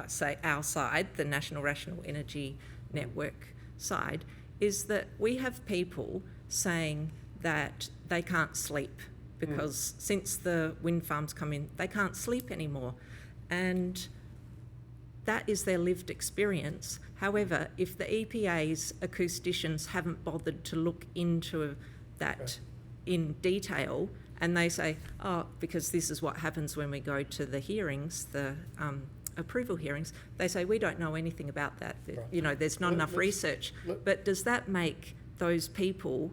say our side, the National Rational Energy Network side, is that we have people saying that they can't sleep because since the wind farms come in, they can't sleep anymore. And that is their lived experience. However, if the EPA's acousticians haven't bothered to look into that in detail, and they say, oh, because this is what happens when we go to the hearings, the approval hearings, they say, we don't know anything about that. Right. You know, there's not enough research. But does that make those people's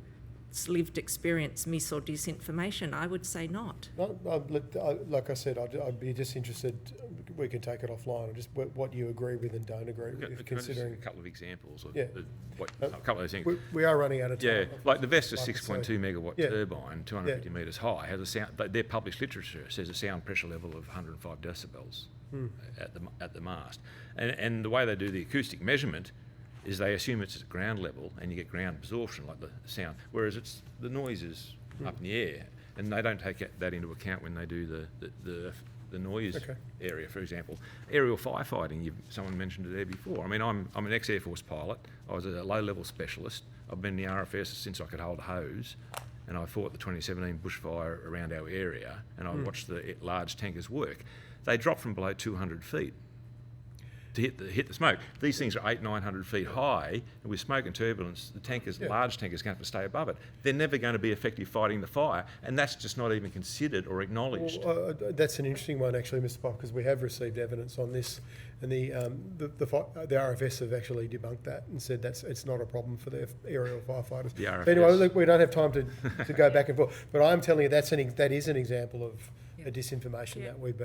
lived experience mis or disinformation? I would say not. Like I said, I'd be just interested, we can take it offline, just what you agree with and don't agree with, considering... a couple of examples of Yeah. a couple of those things. We are running out of time. Yeah, like the Vestas Like I 6.2 say. megawatt Yeah. turbine, 250 metres high, has a sound. Their published literature says a sound pressure level of 105 decibels at the mast, and the way they do the acoustic measurement is they assume it's at ground level and you get ground absorption like the sound, whereas it's the noise is up in the air, and they don't take that into account when they do the noise area. For example, aerial firefighting, someone mentioned it there before. I mean, I'm an ex-Air Force pilot. I was a low-level specialist. I've been in the RFS since I could hold a hose, and I fought the 2017 bushfire around our area, and I watched the large tankers work. They drop from below 200 feet to hit the smoke. These things are 800-900 feet high, and with smoke and turbulence, the tankers, large tankers, are going to have to stay above it. They're never going to be effective fighting the fire, and that's just not even considered or acknowledged. Well, that's an interesting one, actually, Mr. Pop, because we have received evidence on this, and the RFS have actually debunked that and said it's not a problem for their aerial firefighters. The RFS. Anyway, look, we don't have time to go back and forth, but I'm telling you that is an example of a disinformation that we've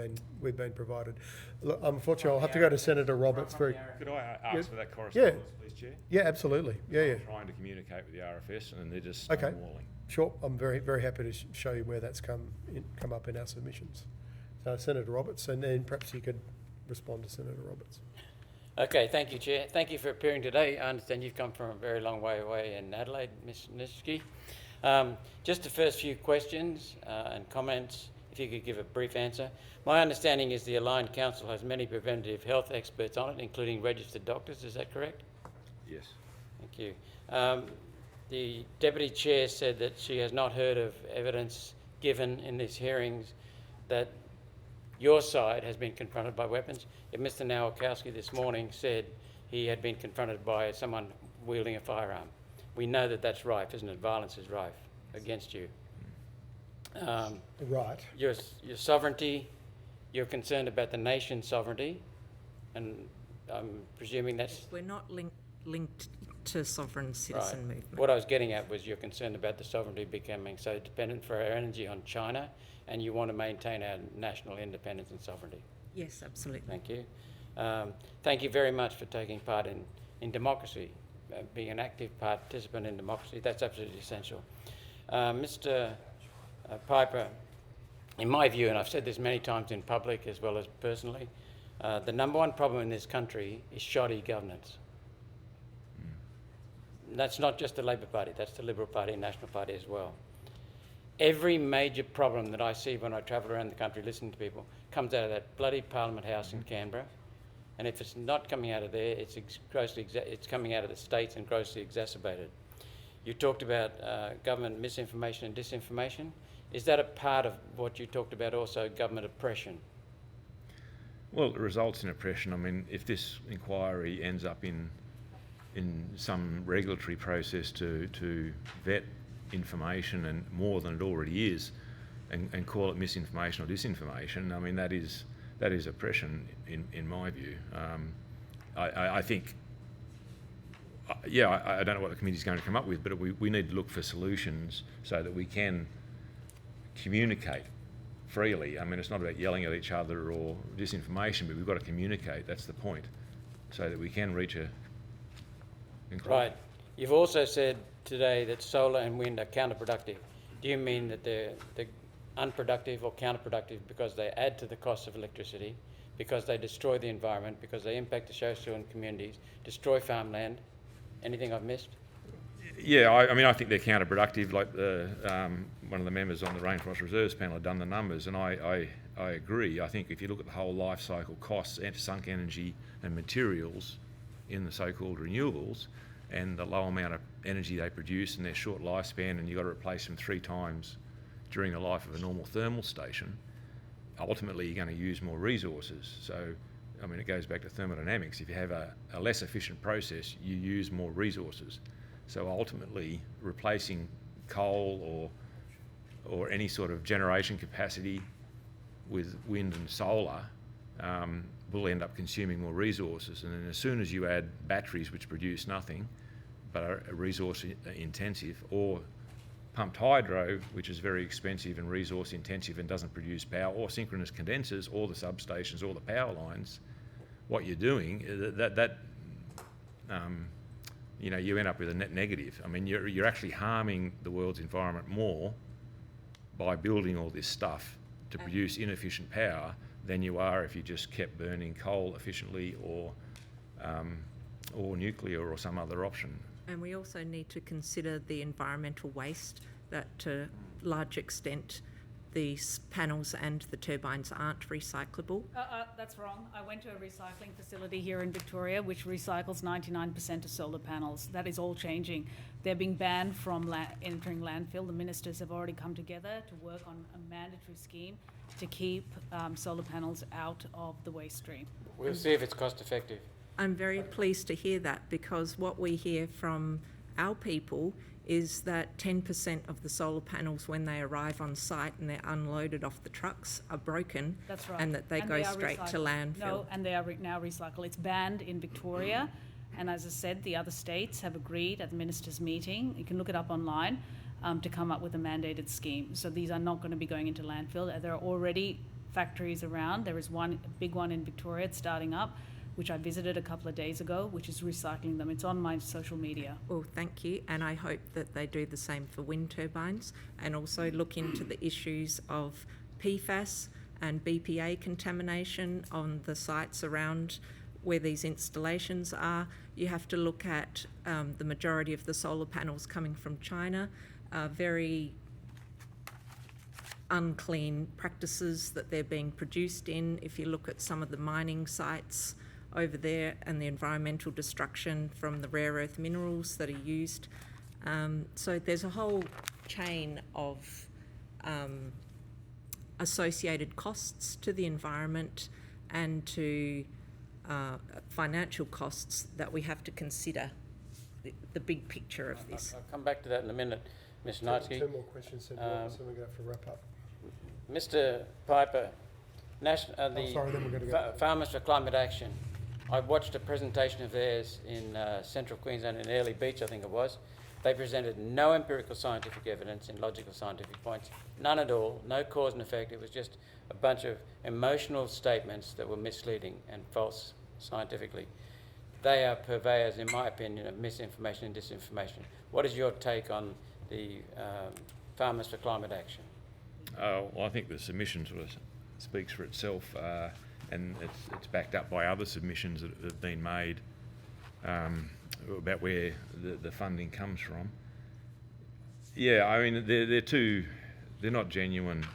been provided. Look, unfortunately, I'll have to go to Senator Roberts. Could I ask for that correspondence, please, Chair? Yeah, absolutely. Yeah. I'm trying to communicate with the RFS, and they're just Okay. stonewalling. Sure, I'm very, very happy to show you where that's come up in our submissions. So Senator Roberts, and then perhaps you could respond to Senator Roberts. Okay, thank you, Chair. Thank you for appearing today. I understand you've come from a very long way away in Adelaide, Ms. Nitschke. Just the first few questions and comments, if you could give a brief answer. My understanding is the Aligned Council has many preventative health experts on it, including registered doctors. Is that correct? Yes. Thank you. The Deputy Chair said that she has not heard of evidence given in these hearings that your side has been confronted by weapons. If Mr. Nowakowski this morning said he had been confronted by someone wielding a firearm, we know that that's rife, isn't it? Violence is rife against you. Right. Your sovereignty, you're concerned about the nation's sovereignty, and I'm presuming that's... We're not linked to sovereign citizen movement. What I was getting at was you're concerned about the sovereignty becoming so dependent for our energy on China, and you want to maintain our national independence and sovereignty. Yes, absolutely. Thank you. Thank you very much for taking part in democracy, being an active participant in democracy. That's absolutely essential. Mr. Piper, in my view, and I've said this many times in public as well as personally, the number one problem in this country is shoddy governance. That's not just the Labor Party, that's the Liberal Party and National Party as well. Every major problem that I see when I travel around the country listening to people comes out of that bloody Parliament House in Canberra, and if it's not coming out of there, it's coming out of the states and grossly exacerbated. You talked about government misinformation and disinformation. Is that a part of what you talked about also, government oppression? Well, it results in oppression. I mean, if this inquiry ends up in some regulatory process to vet information and more than it already is, and call it misinformation or disinformation, I mean that is oppression in my view. I think, I don't know what the committee is going to come up with, but we need to look for solutions so that we can communicate freely. I mean, it's not about yelling at each other or disinformation, but we've got to communicate. That's the point, so that we can reach a conclusion. Right. You've also said today that solar and wind are counterproductive. Do you mean that they're unproductive or counterproductive because they add to the cost of electricity, because they destroy the environment, because they impact the social and communities, destroy farmland? Anything I've missed? Yeah, I mean, I think they're counterproductive. Like one of the members on the Rainforest Reserves panel had done the numbers, and I I agree. I think if you look at the whole life cycle costs and sunk energy and materials in the so-called renewables, and the low amount of energy they produce and their short lifespan, and you've got to replace them 3 times during the life of a normal thermal station, ultimately you're going to use more resources. So, I mean, it goes back to thermodynamics. If you have a less efficient process, you use more resources. So ultimately, replacing coal or any sort of generation capacity with wind and solar will end up consuming more resources. And then as soon as you add batteries which produce nothing but are resource intensive, or pumped hydro, which is very expensive and resource intensive and doesn't produce power, or synchronous condensers, or the substations, or the power lines, what you're doing, you end up with a net negative. I mean, you're actually harming the world's environment more by building all this stuff to produce inefficient power than you are if you just kept burning coal efficiently, or nuclear, or some other option. And we also need to consider the environmental waste, that to a large extent these panels and the turbines aren't recyclable. That's wrong. I went to a recycling facility here in Victoria which recycles 99% of solar panels. That is all changing. They're being banned from entering landfill. The ministers have already come together to work on a mandatory scheme to keep solar panels out of the waste stream. We'll see if it's cost effective. I'm very pleased to hear that, because what we hear from our people is that 10% of the solar panels, when they arrive on site and they're unloaded off the trucks, are broken. That's right. And that they go straight to landfill. No, and they are now recycled. It's banned in Victoria, and as I said, the other states have agreed at the ministers' meeting, you can look it up online, to come up with a mandated scheme. So these are not going to be going into landfill. There are already factories around. There is one, a big one in Victoria, it's starting up, which I visited a couple of days ago, which is recycling them. It's on my social media. Well, thank you, and I hope that they do the same for wind turbines, and also look into the issues of PFAS and BPA contamination on the sites around where these installations are. You have to look at the majority of the solar panels coming from China, very unclean practices that they're being produced in. If you look at some of the mining sites over there and the environmental destruction from the rare earth minerals that are used. So there's a whole chain of associated costs to the environment and to financial costs that we have to consider, the big picture of this. I'll come back to that in a minute, Ms. Knightsky. 2 more questions, so we're going to go for a wrap up. Mr. Piper, then we're going to go. Farmers for Climate Action. I watched a presentation of theirs in central Queensland, in Airlie Beach, I think it was. They presented no empirical scientific evidence in logical scientific points, none at all, no cause and effect. It was just a bunch of emotional statements that were misleading and false scientifically. They are purveyors, in my opinion, of misinformation and disinformation. What is your take on the Farmers for Climate Action? Well, I think the submission sort of speaks for itself, and it's backed up by other submissions that have been made about where the funding comes from. Yeah, I mean, they're not genuine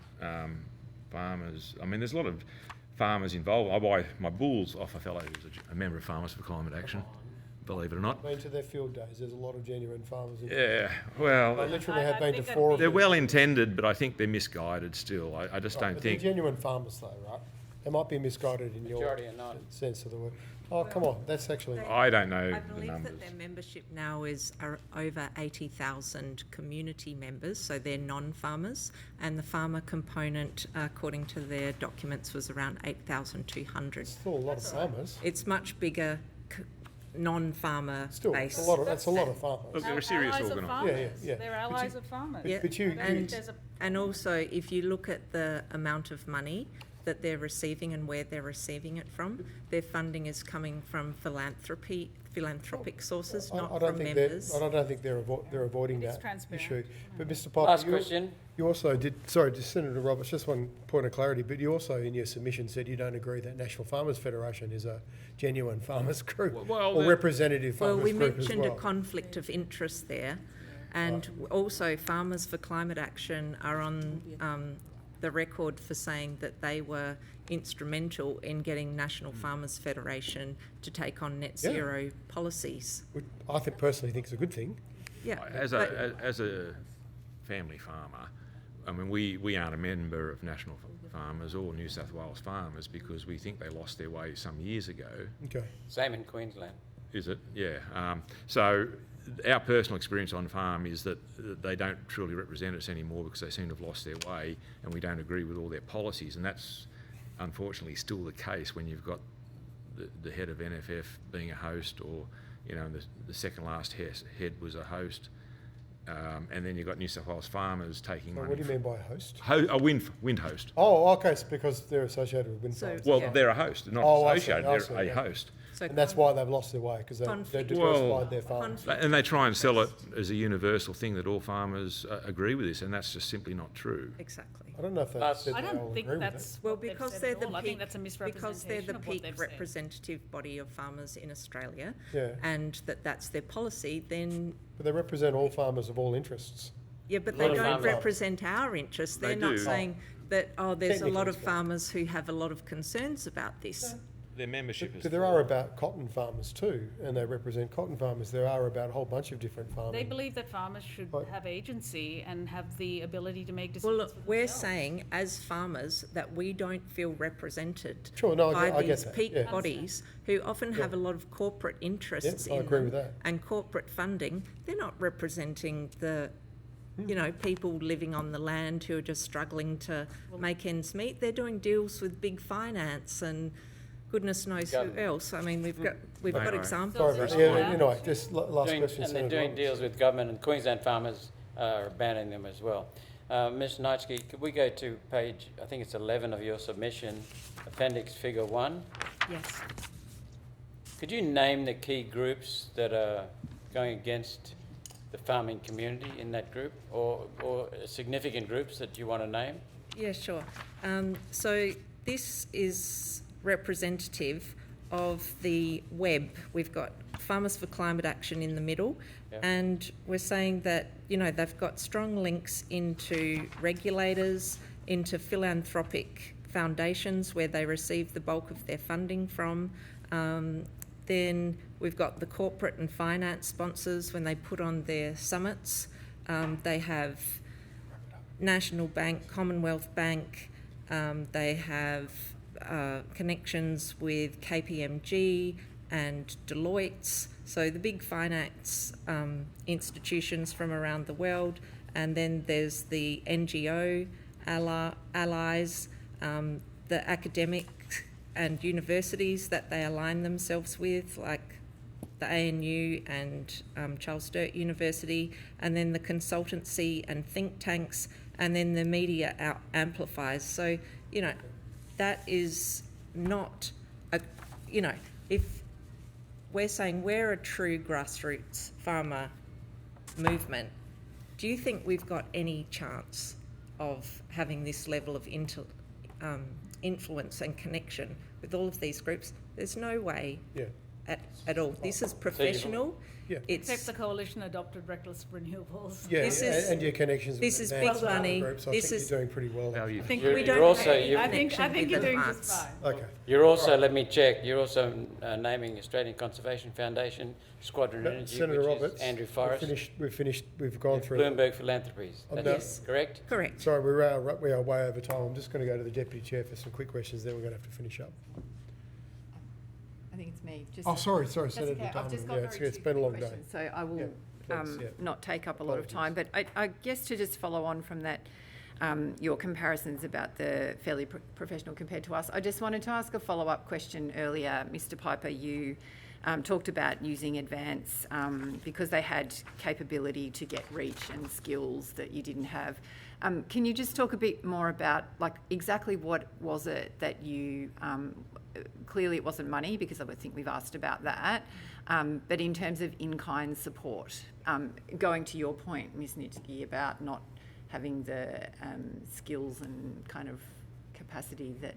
farmers. I mean, there's a lot of farmers involved. I buy my bulls off a fellow who's a member of Farmers for Climate Action, believe it or not. Been to their field days, there's a lot of genuine farmers. Yeah, well, I literally have been to 4 of they're them. well intended, but I think they're misguided still. I just don't But think. they're genuine farmers though, right? They might be misguided in your Majority are not. sense of the word. Oh, come on, that's actually... I don't know I the believe numbers. that their membership now is over 80,000 community members, so they're non-farmers, and the farmer component, according to their documents, was around 8,200. Still a lot of farmers. It's much bigger non-farmer Still, base. that's a lot of farmers. Look, they're a serious Allies of organisation. farmers. Yeah. They're allies of farmers. Yeah, But you- and also, if you look at the amount of money that they're receiving and where they're receiving it from, their funding is coming from philanthropic sources, not from members. I don't think they're avoiding It's that transparent. issue. But Mr. Piper, Last question. you also did, sorry, just Senator Roberts, just one point of clarity, but you also in your submission said you don't agree that National Farmers Federation is a genuine farmers group Well, or representative Well, farmers we group as mentioned a well. conflict of interest there, and also Farmers for Climate Action are on the record for saying that they were instrumental in getting National Farmers Federation to take on net Yeah. zero policies. Which I think personally think it's a good thing. Yeah, As but- a family farmer, I mean, we aren't a member of National Farmers or New South Wales Farmers because we think they lost their way some years ago. Okay. Same in Queensland. Is it? Yeah. So our personal experience on farm is that they don't truly represent us anymore because they seem to have lost their way and we don't agree with all their policies. And that's unfortunately still the case when you've got the head of NFF being a host, or, you know, the second last head was a host. And then you've got New South Wales Farmers taking So money. what do you mean by host? A wind host. Oh, okay, it's because they're associated with wind So- farms. Well, Yeah. they're a host, not Oh, I see, associated, I they're see, a yeah. host. so And that's why they've lost their way, because they've Conflict. diversified their farms. Conflict. And they try and sell it as a universal thing that all farmers agree with this, and that's just simply not true. Exactly. I don't know if That's- that's. I don't think that's Well, what they've because said they're at the all. I peak, think that's a because they're misrepresentation the of what peak they've said. representative body of farmers in Australia, Yeah. and that's their policy, then But they represent all farmers of all interests. yeah, but A they lot of don't farmers- represent our interests. They're They not do. saying that there's a lot Technically of so. farmers who have a lot of concerns about this. Their membership is. But there are about cotton farmers too, and they represent cotton farmers. There are about a whole bunch of different farmers. They believe that farmers should Right. have agency and have the ability to make Well, decisions look, for we're themselves. saying as farmers that we don't feel represented Sure, no, by I get these that, peak yeah. bodies who often have a Yeah. lot of corporate interests Yeah, I in agree them with that. and corporate funding. They're not representing the people living on the land who are just struggling to make ends meet. They're doing deals with big finance and goodness knows who Government. else. I mean, we've got Anyway. examples. Sorry So about they're that. Yeah, allowed anyway, to- just last question. And they're Senator doing Roberts. deals with government, and Queensland farmers are abandoning them as well. Ms. Knightsky, could we go to page, I think it's 11 of your submission, appendix figure 1? Yes. Could you name the key groups that are going against the farming community in that group, or significant groups that you want to name? Yeah, sure. So this is representative of the web. We've got Farmers for Climate Action in the middle, Yeah. and we're saying that, they've got strong links into regulators, into philanthropic foundations where they receive the bulk of their funding from. Then we've got the corporate and finance sponsors when they put on their summits. They have National Bank, Commonwealth Bank, they have connections with KPMG and Deloitte's, so the big finance institutions from around the world. And then there's the NGO allies, the academic and universities that they align themselves with, like the ANU and Charles Sturt University, and then the consultancy and think tanks, and then the media amplifiers. So, that is not if we're saying we're a true grassroots farmer movement, do you think we've got any chance of having this level of influence and connection with all of these groups? There's no way Yeah, at all. This is professional. yeah. Except the It's coalition adopted reckless renewables. Yeah, This is- and your connections with this is advanced big money. groups, I This think is- you're doing pretty well. Value. I think You're- we you're don't. also- I you're- think Connection you're with doing the just arts. fine. Okay. You're also, let me check, you're also naming Australian Conservation Foundation, Squadron But Energy, Senator which Roberts, is Andrew Forrest, we've gone through. Bloomberg Philanthropies. I'm That's done. Yes. correct? correct. Sorry, we are way over time. I'm just going to go to the Deputy Chair for some quick questions, then we're going to have to finish up. I think it's me. Just Oh, sorry, That's Senator okay. I've Diamond. just got Yeah, very it's two been a long quick day. questions, So I will Yeah, please, yeah. not take up a lot of time, but I guess to just follow on from that, your comparisons about the fairly professional compared to us, I just wanted to ask a follow-up question earlier. Mr. Piper, you talked about using Advance because they had capability to get reach and skills that you didn't have. Can you just talk a bit more about, like, exactly what was it that you clearly it wasn't money, because I would think we've asked about that, but in terms of in-kind support, going to your point, Ms. Nitsky, about not having the skills and kind of capacity that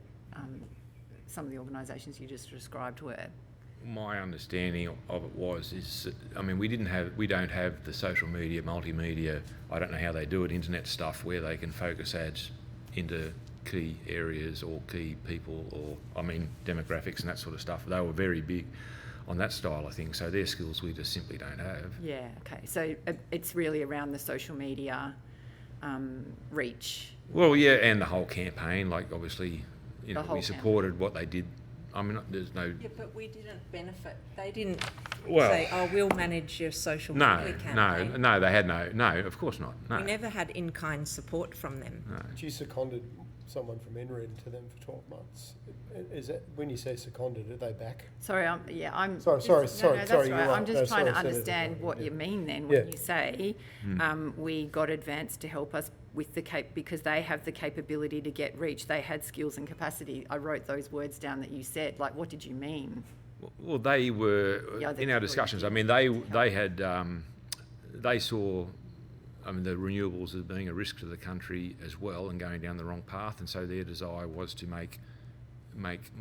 some of the organisations you just described were. My understanding of it is we don't have the social media, multimedia, I don't know how they do it, internet stuff where they can focus ads into key areas or key people or, demographics and that sort of stuff. They were very big on that style of thing. So they're skills we just simply don't have. Yeah, okay. So it's really around the social media reach. Well, yeah, and the whole campaign, like obviously, The whole we supported what they did. There's no... Yeah, but we didn't benefit. They didn't Well- say, "Oh, we'll manage your social media campaign." No, they had no, of course not, no. We never had in-kind support from them. You seconded someone from NRED to them for 12 months. Is that, when you say seconded, are they back? Sorry, I'm Sorry, that's that's right. you're I'm right. just trying to Senator, understand what yeah. you mean then Yeah. when you say we got Advance to help us with the because they have the capability to get reach. They had skills and capacity. I wrote those words down that you said. Like, what did you mean? Well, they were, Yeah, in our discussions, they had, they saw, the renewables as being a risk to the country as well and going down the wrong path, and so their desire was to make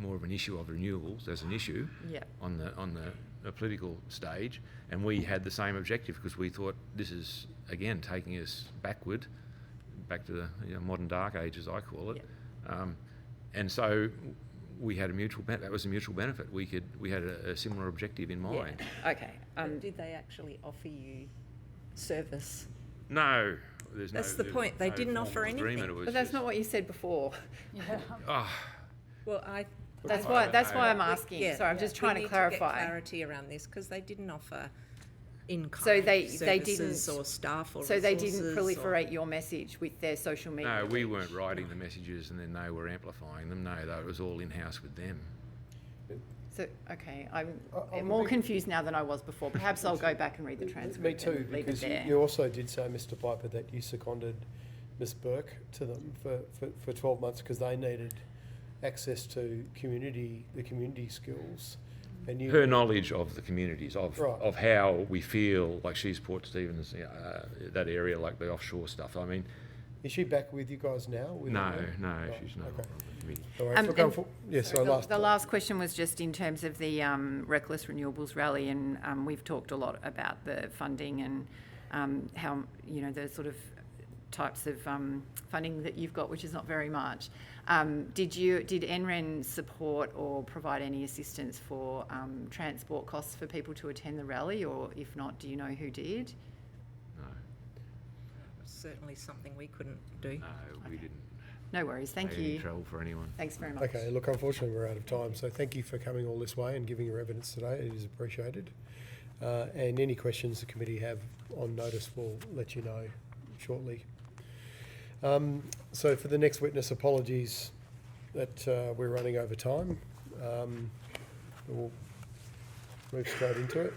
more of an issue of renewables as an issue Yeah. on the political stage, and we had the same objective because we thought this is, again, taking us back to the modern dark age, as I call it. Yeah. And so we had that was a mutual benefit. We had a similar objective in mind. Yeah. Okay. But did they actually offer you service? No, That's the point. They didn't offer anything. But that's not what you said before. Well, That's why I'm asking. Yeah, Sorry, I'm just trying to Get clarify. clarity around this because they didn't offer in-kind So they services didn't- or staff or So they didn't resources proliferate your message with their social media. No, we reach. weren't writing the messages and then they were amplifying them. No, it was all in-house with them. So, okay, I'm I'm more bit- confused now than I was before. Perhaps I'll go back and read the transcript. Me too, and leave it because there. you also did say, Mr Piper, that you seconded Miss Burke to them for 12 months because they needed access to the community skills. And you, Her knowledge of the communities, of Right. how we feel, like she's Port Stephens, that area, like the offshore stuff. is she back with you guys now? With No, Right, she's not okay. on the committee. All right, look, The last question was just in terms of the Reckless Renewables Rally, and we've talked a lot about the funding and how, the sort of types of funding that you've got, which is not very much. Did NREN support or provide any assistance for transport costs for people to attend the rally, or if not, do you know who did? No, certainly something we couldn't do. we didn't No worries, thank pay any you. trouble for anyone. Thanks very much. Okay, look, unfortunately we're out of time, so thank you for coming all this way and giving your evidence today. It is appreciated. And any questions the committee have on notice, we'll let you know shortly. So for the next witness, apologies that we're running over time. We'll move straight into it.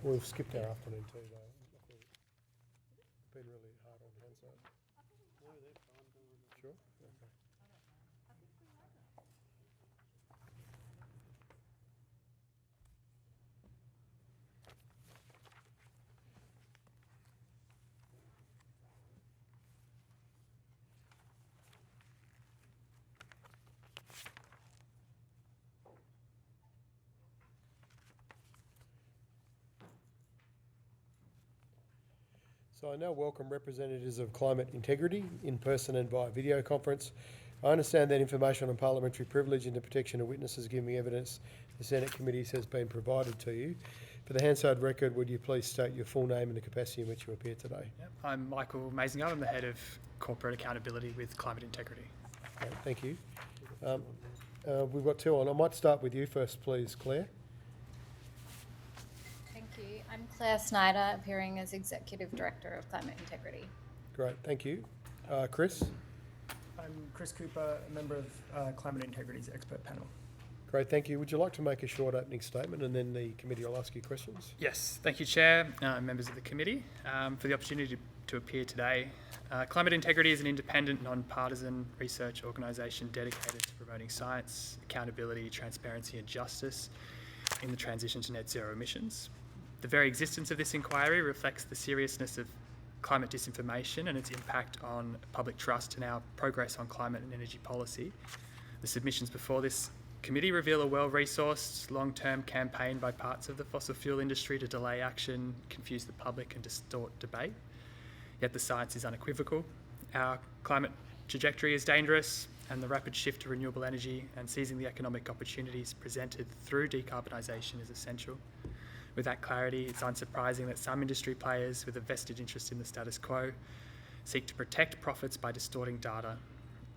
We've skipped our afternoon tea though. It's been really hard on Hansard. Sure? Okay. So I now welcome representatives of Climate Integrity in person and via video conference. I understand that information on parliamentary privilege and the protection of witnesses giving evidence the Senate committees has been provided to you. For the Hansard record, would you please state your full name and the capacity in which you appear today? Yep. I'm Michael Mazinger. I'm the head of corporate accountability with Climate Integrity. Okay, thank you. We've got two on. I might start with you first, please, Claire. Thank you. I'm Claire Snyder, appearing as Executive Director of Climate Integrity. Great, thank you. Chris? I'm Chris Cooper, a member of Climate Integrity's expert panel. Great, thank you. Would you like to make a short opening statement and then the committee will ask you questions? Yes, thank you, Chair, members of the committee, for the opportunity to appear today. Climate Integrity is an independent, non-partisan research organisation dedicated to promoting science, accountability, transparency and justice in the transition to net zero emissions. The very existence of this inquiry reflects the seriousness of climate disinformation and its impact on public trust and our progress on climate and energy policy. The submissions before this committee reveal a well-resourced, long-term campaign by parts of the fossil fuel industry to delay action, confuse the public and distort debate. yet the science is unequivocal. Our climate trajectory is dangerous, and the rapid shift to renewable energy and seizing the economic opportunities presented through decarbonisation is essential. With that clarity, it's unsurprising that some industry players with a vested interest in the status quo seek to protect profits by distorting data.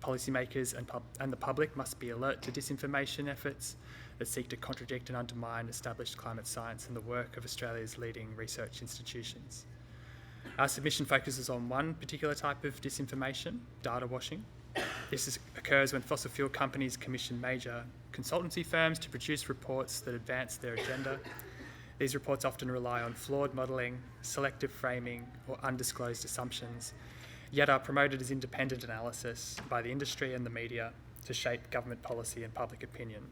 Policymakers and the public must be alert to disinformation efforts that seek to contradict and undermine established climate science and the work of Australia's leading research institutions. Our submission focuses on one particular type of disinformation, data washing. This occurs when fossil fuel companies commission major consultancy firms to produce reports that advance their agenda. These reports often rely on flawed modelling, selective framing, or undisclosed assumptions, yet are promoted as independent analysis by the industry and the media to shape government policy and public opinion.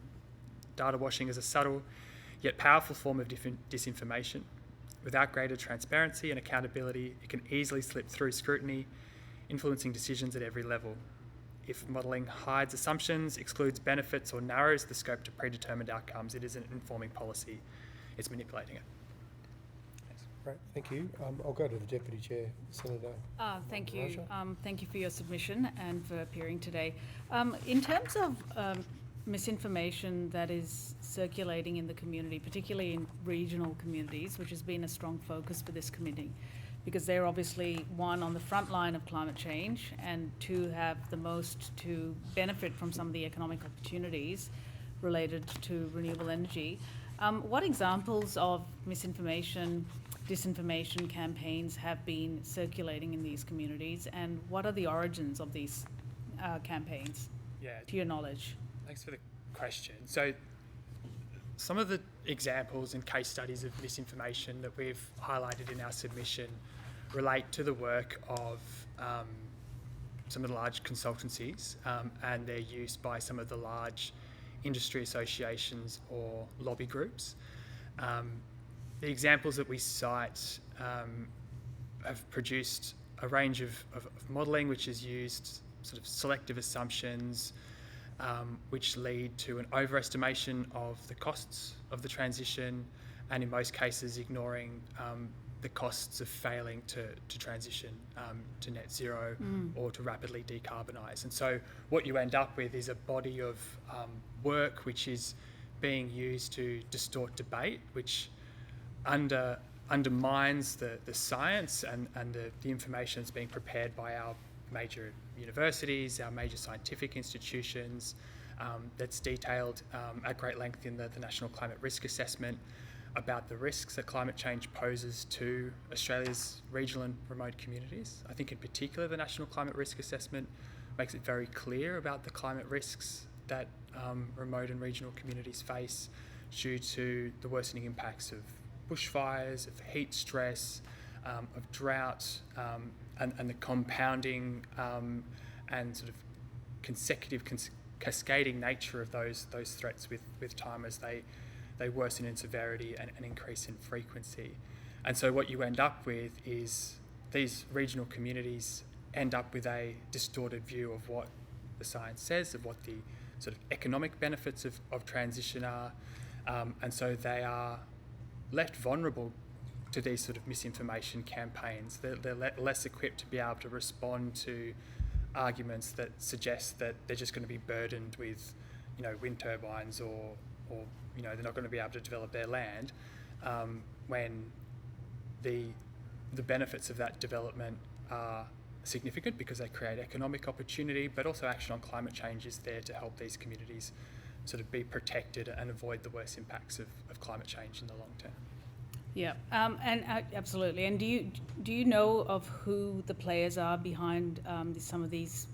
Data washing is a subtle yet powerful form of disinformation. Without greater transparency and accountability, it can easily slip through scrutiny, influencing decisions at every level. If modelling hides assumptions, excludes benefits, or narrows the scope to predetermined outcomes, it isn't informing policy, it's manipulating it. Thanks. Great, thank you. I'll go to the Deputy Chair, Senator. Thank you. Raja. Thank you for your submission and for appearing today. In terms of misinformation that is circulating in the community, particularly in regional communities, which has been a strong focus for this committee, because they're obviously, one, on the front line of climate change, and two, have the most to benefit from some of the economic opportunities related to renewable energy. What examples of misinformation, disinformation campaigns have been circulating in these communities, and what are the origins of these campaigns, to your knowledge? Thanks for the question. So some of the examples and case studies of misinformation that we've highlighted in our submission relate to the work of some of the large consultancies and their use by some of the large industry associations or lobby groups. The examples that we cite have produced a range of modelling which has used sort of selective assumptions which lead to an overestimation of the costs of the transition, and in most cases ignoring the costs of failing to transition to net zero or to rapidly decarbonise. And so what you end up with is a body of work which is being used to distort debate, which undermines the science and the information that's being prepared by our major universities, our major scientific institutions, that's detailed at great length in the National Climate Risk Assessment about the risks that climate change poses to Australia's regional and remote communities. I think in particular the National Climate Risk Assessment makes it very clear about the climate risks that remote and regional communities face due to the worsening impacts of bushfires, of heat stress, of drought, and the compounding and sort of consecutive cascading nature of those threats with time as they worsen in severity and increase in frequency. And so what you end up with is these regional communities end up with a distorted view of what the science says, of what the sort of economic benefits of transition are, and so they are left vulnerable to these sort of misinformation campaigns. They're less equipped to be able to respond to arguments that suggest that they're just going to be burdened with, wind turbines or they're not going to be able to develop their land, when the benefits of that development are significant because they create economic opportunity, but also action on climate change is there to help these communities sort of be protected and avoid the worst impacts of climate change in the long term. Yeah, absolutely. And do you know of who the players are behind some of these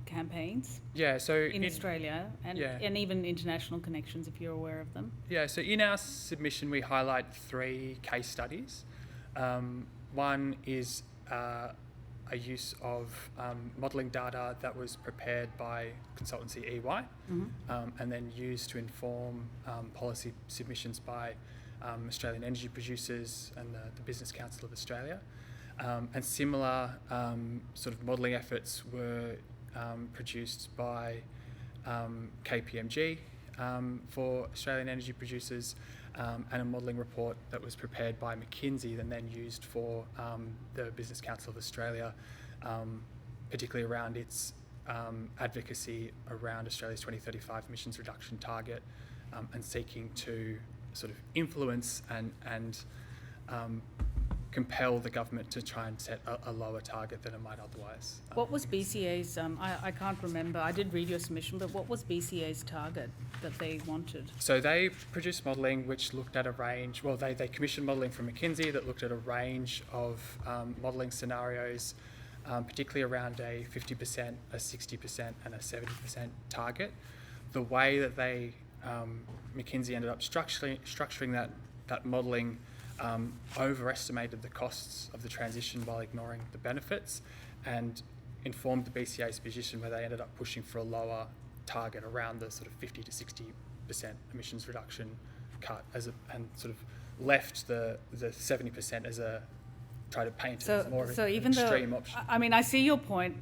campaigns? Yeah, so in Australia and even international connections, if you're aware of them. Yeah, so in our submission we highlight 3 case studies. One is a use of modelling data that was prepared by consultancy EY, and then used to inform policy submissions by Australian energy producers and the Business Council of Australia. And similar sort of modelling efforts were produced by KPMG for Australian energy producers, and a modelling report that was prepared by McKinsey and then used for the Business Council of Australia, particularly around its advocacy around Australia's 2035 emissions reduction target, and seeking to sort of influence and compel the government to try and set a lower target than it might otherwise. What was BCA's, I can't remember, I did read your submission, but what was BCA's target that they wanted? So they produced modelling which looked at a range, well, they commissioned modelling from McKinsey that looked at a range of modelling scenarios, particularly around a 50%, a 60% and a 70% target. The way that they, McKinsey ended up structuring that modelling overestimated the costs of the transition while ignoring the benefits, and informed the BCA's position where they ended up pushing for a lower target around the sort of 50 to 60% emissions reduction cut and sort of left the 70% as a try to paint it as more of an extreme option. I mean, I see your point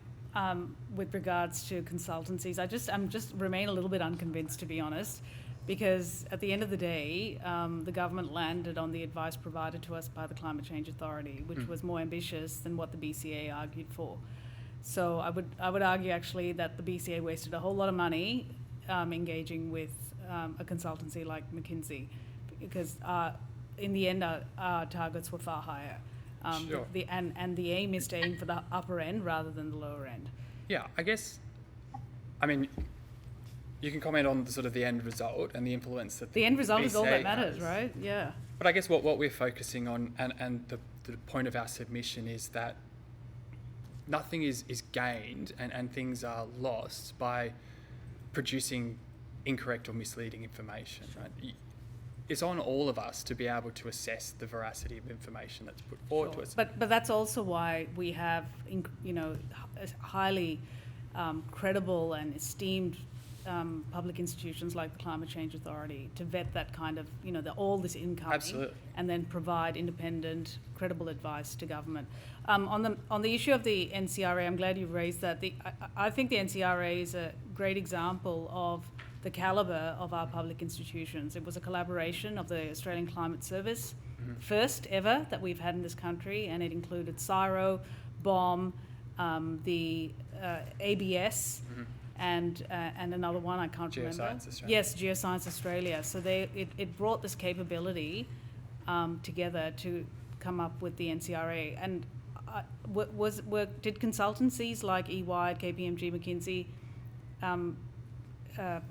with regards to consultancies. I'm just remain a little bit unconvinced, to be honest, because at the end of the day, the government landed on the advice provided to us by the Climate Change Authority, which was more ambitious than what the BCA argued for. So I would argue actually that the BCA wasted a whole lot of money engaging with a consultancy like McKinsey, because in the end our targets were far higher. Sure. And the aim is to aim for the upper end rather than the lower end. Yeah, I guess, I mean, you can comment on the sort of the end result and the influence that the end result is all that BCA matters, has. right? Yeah. But I guess what we're focusing on, and the point of our submission is that nothing is gained and things are lost by producing incorrect or misleading information, right? It's on all of us to be able to assess the veracity of information that's put forward to us. But that's also why we have, highly credible and esteemed public institutions like the Climate Change Authority to vet that kind of, all this incoming. Absolutely. And then provide independent, credible advice to government. On the issue of the NCRA, I'm glad you raised that. I think the NCRA is a great example of the calibre of our public institutions. It was a collaboration of the Australian Climate Service, first ever that we've had in this country, and it included CSIRO, BOM, the ABS, and another one I can't remember. Geoscience Australia. Yes, Geoscience Australia. So it brought this capability together to come up with the NCRA. And did consultancies like EY, KPMG, McKinsey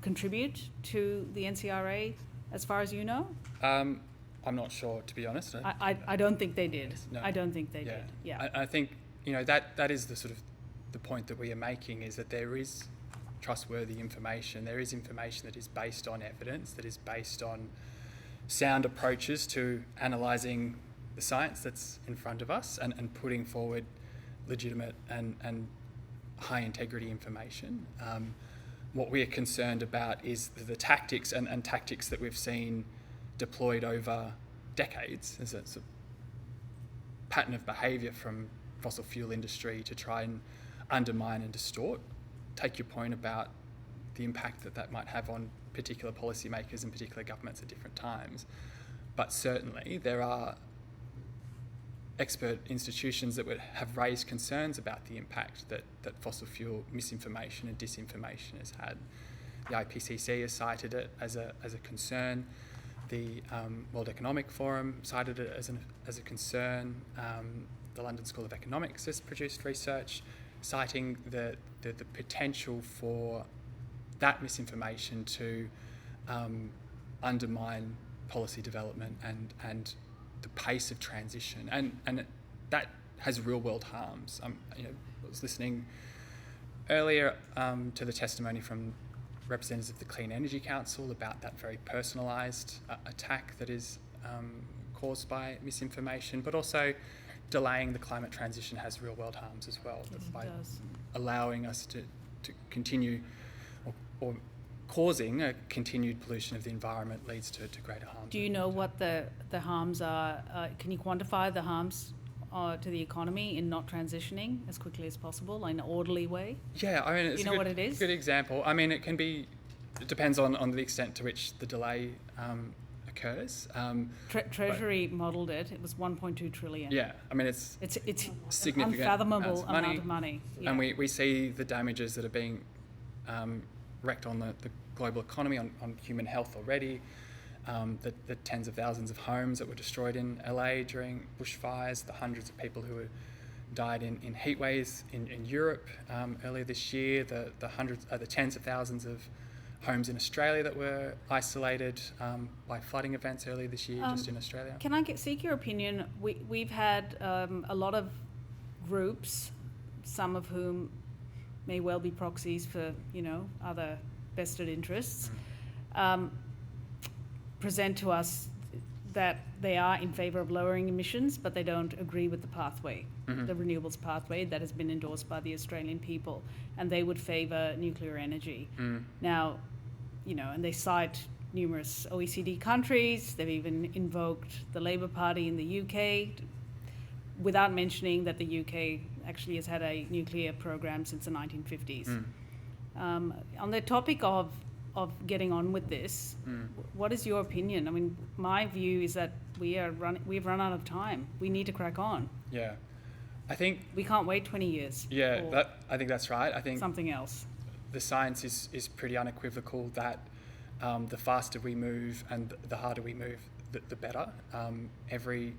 contribute to the NCRA, as far as you know? I'm not sure, to be honest. I don't think they did. No. I don't think they did. Yeah. I think that is the sort of the point that we are making, is that there is trustworthy information. There is information that is based on evidence, that is based on sound approaches to analysing the science that's in front of us and putting forward legitimate and high integrity information. What we are concerned about is the tactics and tactics that we've seen deployed over decades as a sort of pattern of behaviour from fossil fuel industry to try and undermine and distort. Take your point about the impact that might have on particular policymakers and particular governments at different times. But certainly there are expert institutions that would have raised concerns about the impact that fossil fuel misinformation and disinformation has had. The IPCC has cited it as a concern. The World Economic Forum cited it as a concern. The London School of Economics has produced research citing the potential for that misinformation to undermine policy development and the pace of transition, and that has real world harms. I was listening earlier to the testimony from representatives of the Clean Energy Council about that very personalised attack that is caused by misinformation, but also delaying the climate transition has real world harms as well. Yes, by it does. allowing us to continue or causing a continued pollution of the environment leads to greater harm. Do you know what the harms are? Can you quantify the harms to the economy in not transitioning as quickly as possible in an orderly way? Yeah, I mean, it's what it is? Good example. I mean, it depends on the extent to which the delay occurs. Treasury modelled it. It was 1.2 trillion. Yeah, I mean, it's significant unfathomable amounts amount of money. Yeah. And we see the damages that are being wreaked on the global economy, on human health already. The tens of thousands of homes that were destroyed in LA during bushfires, the hundreds of people who died in heat waves in Europe earlier this year, the tens of thousands of homes in Australia that were isolated by flooding events earlier this year, just in Australia. Can I seek your opinion? We've had a lot of groups, some of whom may well be proxies for other vested interests, present to us that they are in favour of lowering emissions, but they don't agree with the pathway, the renewables pathway that has been endorsed by the Australian people, and they would favour nuclear energy. Now, and they cite numerous OECD countries. They've even invoked the Labour Party in the UK, without mentioning that the UK actually has had a nuclear program since the 1950s. On the topic of getting on with this, what is your opinion? I mean, my view is that we've run out of time. We need to crack on. Yeah, I think we can't wait 20 years. Yeah, I think that's right. I think something else. The science is pretty unequivocal that the faster we move and the harder we move, the better. Every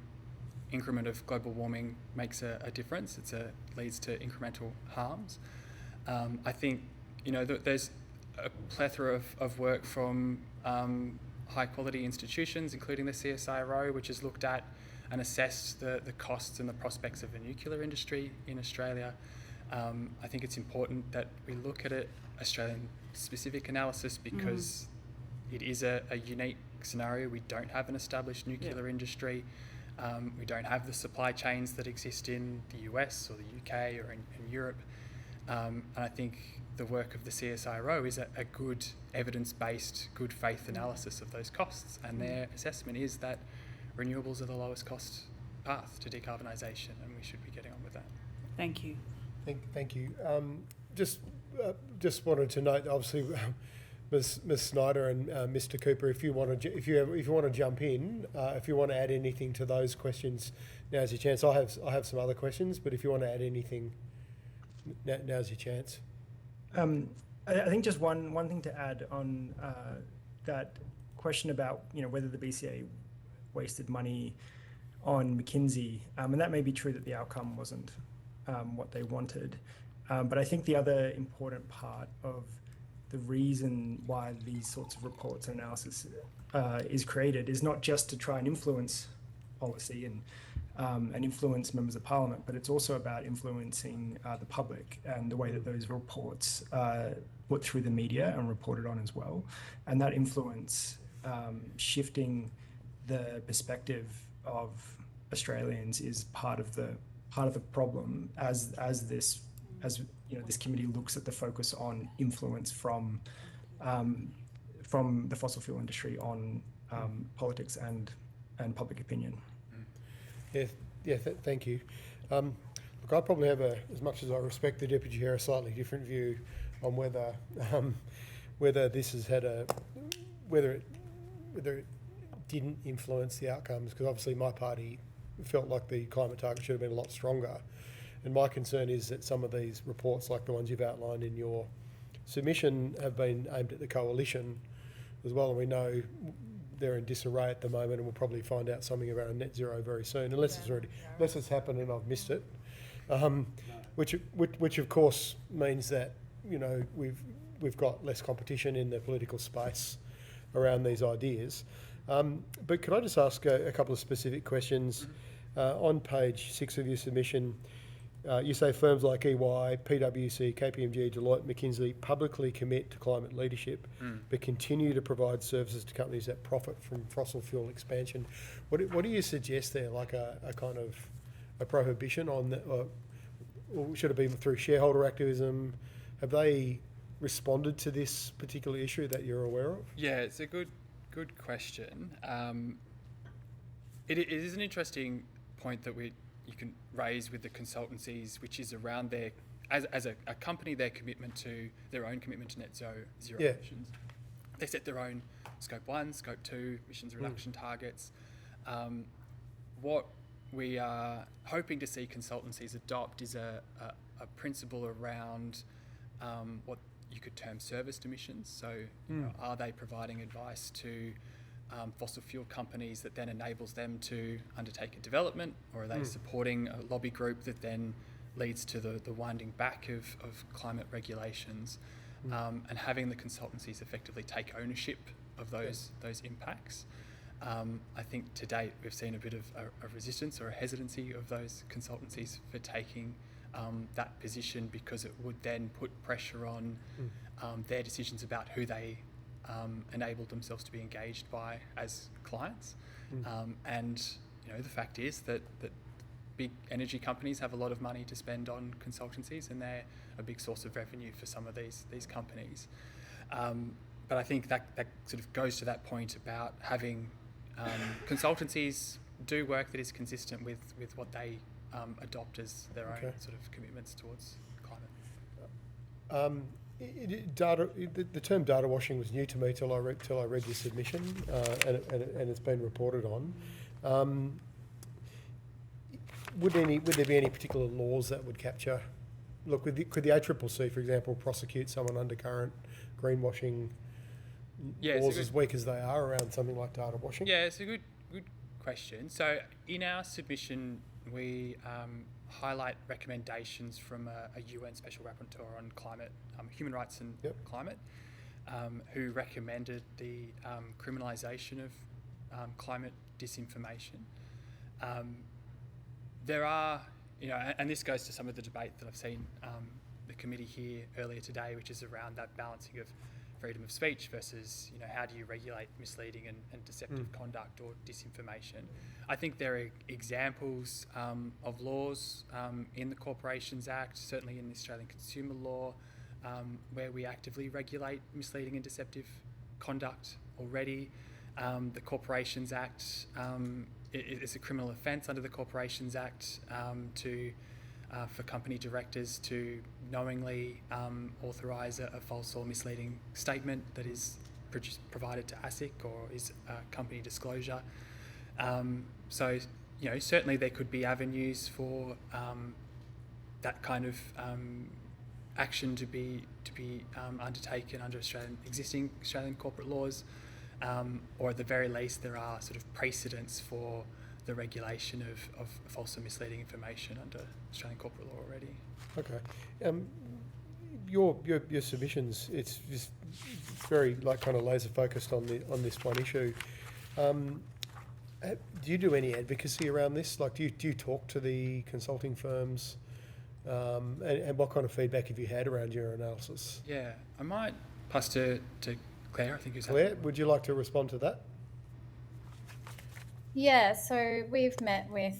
increment of global warming makes a difference. It leads to incremental harms. I think there's a plethora of work from high quality institutions, including the CSIRO, which has looked at and assessed the costs and the prospects of a nuclear industry in Australia. I think it's important that we look at it Australian specific analysis because it is a unique scenario. We don't have an established nuclear industry. We don't have the supply chains that exist in the US or the UK or in Europe. And I think the work of the CSIRO is a good evidence-based, good faith analysis of those costs, and their assessment is that renewables are the lowest cost path to decarbonisation, and we should be getting on with that. Thank you. Thank you. Just wanted to note, obviously, Ms. Snyder and Mr. Cooper, if you want to jump in, if you want to add anything to those questions, now's your chance. I have some other questions, but if you want to add anything, now's your chance. I think just one thing to add on that question about whether the BCA wasted money on McKinsey, and that may be true that the outcome wasn't what they wanted, but I think the other important part of the reason why these sorts of reports and analysis is created is not just to try and influence policy and influence members of parliament, but it's also about influencing the public and the way that those reports put through the media and reported on as well. And that influence shifting the perspective of Australians is part of the problem as this committee looks at the focus on influence from the fossil fuel industry on politics and public opinion. Thank you. Look, I probably have as much as I respect the Deputy Chair, a slightly different view on whether this has had whether it didn't influence the outcomes, because obviously my party felt like the climate target should have been a lot stronger. And my concern is that some of these reports, like the ones you've outlined in your submission, have been aimed at the coalition as well, and we know they're in disarray at the moment, and we'll probably find out something about a net zero very soon, unless it's happened and I've missed it. Which of course means that we've got less competition in the political space around these ideas. But could I just ask a couple of specific questions? On page 6 of your submission, you say firms like EY, PwC, KPMG, Deloitte, McKinsey publicly commit to climate leadership, but continue to provide services to companies that profit from fossil fuel expansion. What do you suggest there, like a kind of a prohibition on that, or should it be through shareholder activism? Have they responded to this particular issue that you're aware of? Yeah, it's a good question. It is an interesting point that you can raise with the consultancies, which is around their, as a company, their own commitment to net zero emissions. They set their own Scope 1, Scope 2 emissions reduction targets. What we are hoping to see consultancies adopt is a principle around what you could term serviced emissions. So, you know, are they providing advice to fossil fuel companies that then enables them to undertake a development, or are they supporting a lobby group that then leads to the winding back of climate regulations, and having the consultancies effectively take ownership of those impacts. I think to date we've seen a bit of a resistance or a hesitancy of those consultancies for taking that position, because it would then put pressure on their decisions about who they enabled themselves to be engaged by as clients. And you know, the fact is that big energy companies have a lot of money to spend on consultancies, and they're a big source of revenue for some of these companies. But I think that sort of goes to that point about having consultancies do work that is consistent with what they adopt as their own sort of commitments towards climate. The term data washing was new to me till I read your submission, and it's been reported on. Would there be any particular laws that would capture? Look, could the ACCC, for example, prosecute someone under current greenwashing laws as weak as they are around something like data washing? Yeah, it's a good question. So in our submission, we highlight recommendations from a UN Special Rapporteur on climate, human rights and climate, who recommended the criminalisation of climate disinformation. There are, you know, and this goes to some of the debate that I've seen the committee here earlier today, which is around that balancing of freedom of speech versus, you know, how do you regulate misleading and deceptive conduct or disinformation. I think there are examples of laws in the Corporations Act, certainly in the Australian Consumer Law, where we actively regulate misleading and deceptive conduct already. The Corporations Act is a criminal offence under the Corporations Act for company directors to knowingly authorise a false or misleading statement that is provided to ASIC or is company disclosure. So, you know, certainly there could be avenues for that kind of action to be undertaken under existing Australian corporate laws, or at the very least there are sort of precedents for the regulation of false and misleading information under Australian corporate law already. Okay. Your submissions, it's just very kind of laser focused on this one issue. Do you do any advocacy around this? Like, do you talk to the consulting firms? And what kind of feedback have you had around your analysis? Yeah, I might pass to Claire, I think who's Claire, would you like to respond to that? Yeah, so we've met with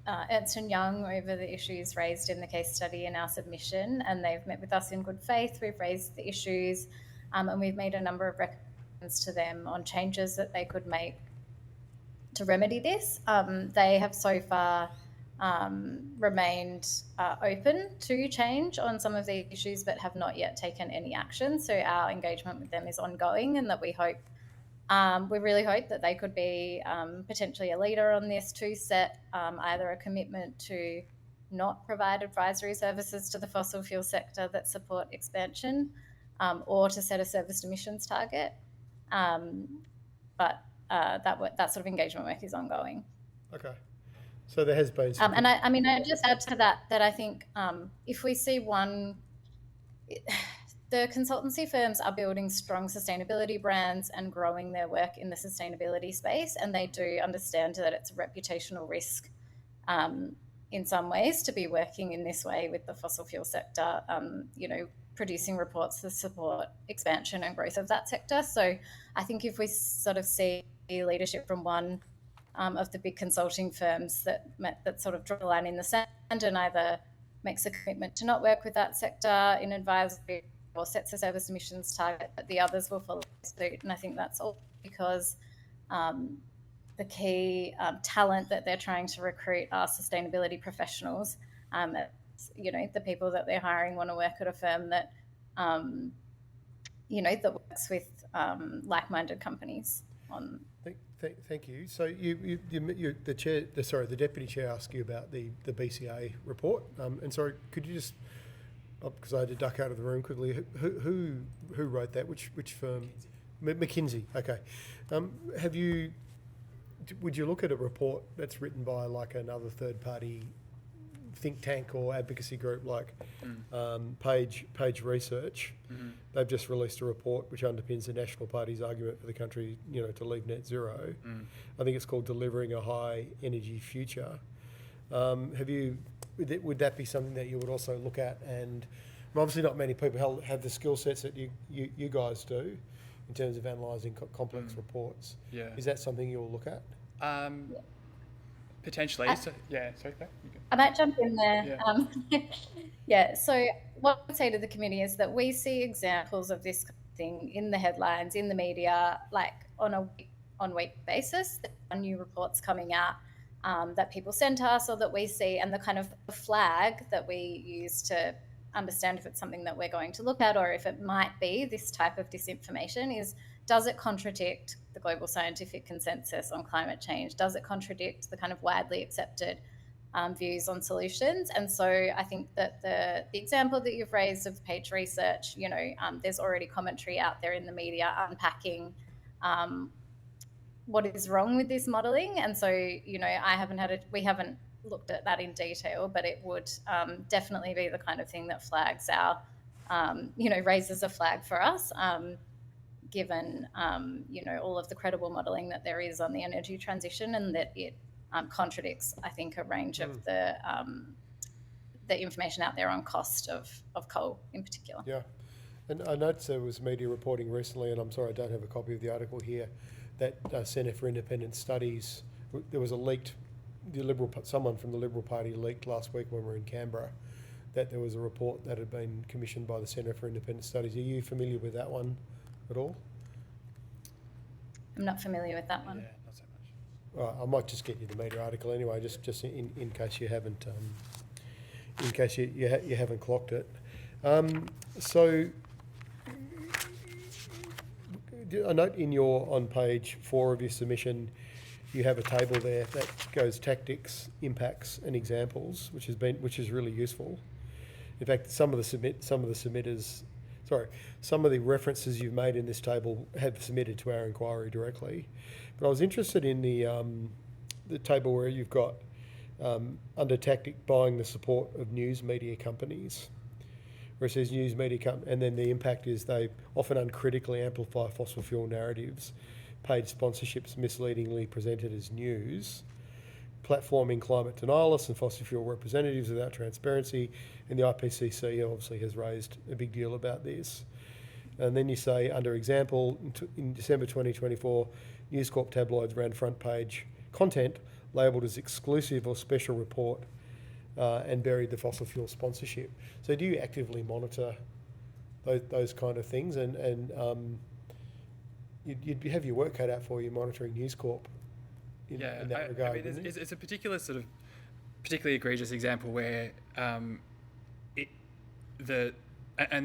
Ernst & Young over the issues raised in the case study in our submission, and they've met with us in good faith. We've raised the issues, and we've made a number of recommendations to them on changes that they could make to remedy this. They have so far remained open to change on some of the issues, but have not yet taken any action. So our engagement with them is ongoing, and that we really hope that they could be potentially a leader on this to set either a commitment to not provide advisory services to the fossil fuel sector that support expansion, or to set a serviced emissions target. But that sort of engagement work is ongoing. Okay. So there has been some... and I just add to that I think if we see the consultancy firms are building strong sustainability brands and growing their work in the sustainability space, and they do understand that it's a reputational risk in some ways to be working in this way with the fossil fuel sector, producing reports to support expansion and growth of that sector. So I think if we sort of see leadership from one of the big consulting firms that sort of draw a line in the sand and either makes a commitment to not work with that sector in advisory or sets a service emissions target, but the others will follow suit. And I think that's all because the key talent that they're trying to recruit are sustainability professionals. The people that they're hiring want to work at a firm that that works with like-minded companies on. Thank you. So the deputy chair asked you about the BCA report, and sorry, could you just, because I had to duck out of the room quickly, who wrote that? Which firm? McKinsey. Okay. Would you look at a report that's written by like another third party think tank or advocacy group like Page Research? They've just released a report which underpins the National Party's argument for the country, to leave net zero. I think it's called Delivering a High Energy Future. Would that be something that you would also look at? And obviously not many people have the skill sets that you guys do in terms of analysing complex reports. Yeah. Is that something you'll look at? Potentially. Sorry, Claire, you go. I might jump in there. So what I would say to the committee is that we see examples of this kind of thing in the headlines, in the media, like on a week basis. There are new reports coming out that people send to us or that we see, and the kind of flag that we use to understand if it's something that we're going to look at or if it might be this type of disinformation is, does it contradict the global scientific consensus on climate change? Does it contradict the kind of widely accepted views on solutions? And so I think that the example that you've raised of Page Research, there's already commentary out there in the media unpacking what is wrong with this modelling. And so, we haven't looked at that in detail, but it would definitely be the kind of thing that flags our, raises a flag for us, given, all of the credible modelling that there is on the energy transition, and that it contradicts, I think, a range of the information out there on cost of coal in particular. Yeah. And I noticed there was media reporting recently, and I'm sorry I don't have a copy of the article here, that Centre for Independent Studies, there was a leaked, someone from the Liberal Party leaked last week when we were in Canberra that there was a report that had been commissioned by the Centre for Independent Studies. Are you familiar with that one at all? I'm not familiar with that one. Yeah, not so much. All right, I might just get you the media article anyway, just in case you haven't, you haven't clocked it. So I note on page 4 of your submission, you have a table there that goes tactics, impacts, and examples, which is really useful. In fact, some of the references you've made in this table have submitted to our inquiry directly. But I was interested in the table where you've got under tactic buying the support of news media companies, where it says news media and then the impact is they often uncritically amplify fossil fuel narratives, paid sponsorships misleadingly presented as news, platforming climate denialists and fossil fuel representatives without transparency, and the IPCC obviously has raised a big deal about this. And then you say, under example, in December 2024, News Corp tabloids ran front page content labelled as exclusive or special report and buried the fossil fuel sponsorship. So do you actively monitor those kind of things? And you'd have your work cut out for you monitoring News Corp in that regard. I mean, it's a particular sort of particularly egregious example where and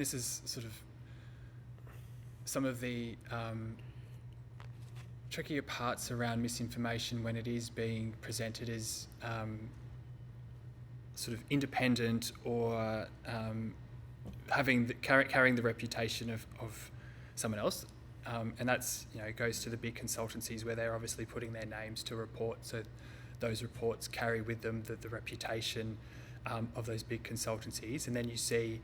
this is sort of some of the trickier parts around misinformation when it is being presented as sort of independent or carrying the reputation of someone else. And that's, goes to the big consultancies where they're obviously putting their names to reports. So those reports carry with them the reputation of those big consultancies. And then you see,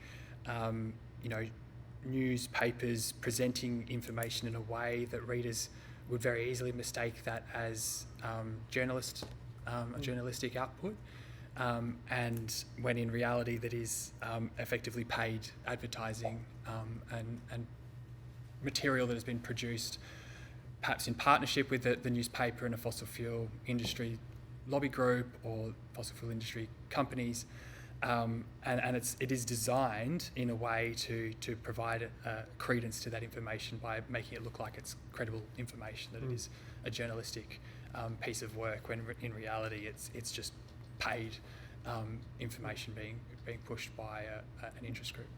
newspapers presenting information in a way that readers would very easily mistake that as a journalistic output. And when in reality that is effectively paid advertising and material that has been produced perhaps in partnership with the newspaper and a fossil fuel industry lobby group or fossil fuel industry companies, and it is designed in a way to provide credence to that information by making it look like it's credible information, that it is a journalistic piece of work, when in reality it's just paid information being pushed by an interest group.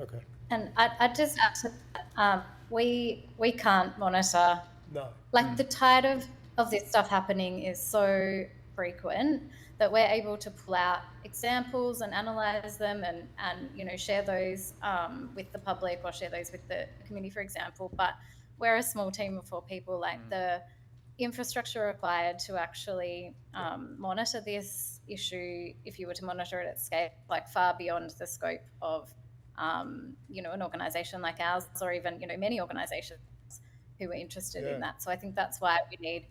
Okay. And I just add to that, we can't monitor. No. Like the tide of this stuff happening is so frequent that we're able to pull out examples and analyze them and share those with the public or share those with the community, for example. But we're a small team of 4 people. Like the infrastructure required to actually monitor this issue, if you were to monitor it at scale, like far beyond the scope of an organisation like ours, or even many organisations who are interested in that. So I think that's why we need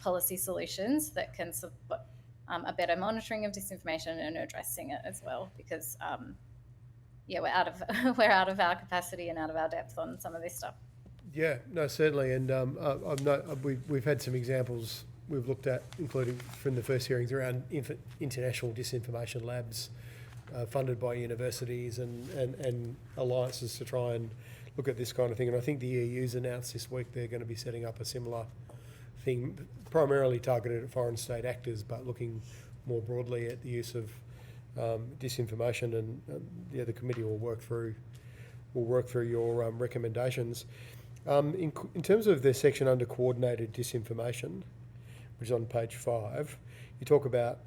policy solutions that can support a better monitoring of disinformation and addressing it as well, because we're out of our capacity and out of our depth on some of this stuff. Yeah, no, certainly, and we've had some examples we've looked at, including from the first hearings around international disinformation labs funded by universities and alliances to try and look at this kind of thing. And I think the EU's announced this week they're going to be setting up a similar thing, primarily targeted at foreign state actors, but looking more broadly at the use of disinformation. And the committee will work through your recommendations. In terms of the section under coordinated disinformation, which is on page 5, you talk about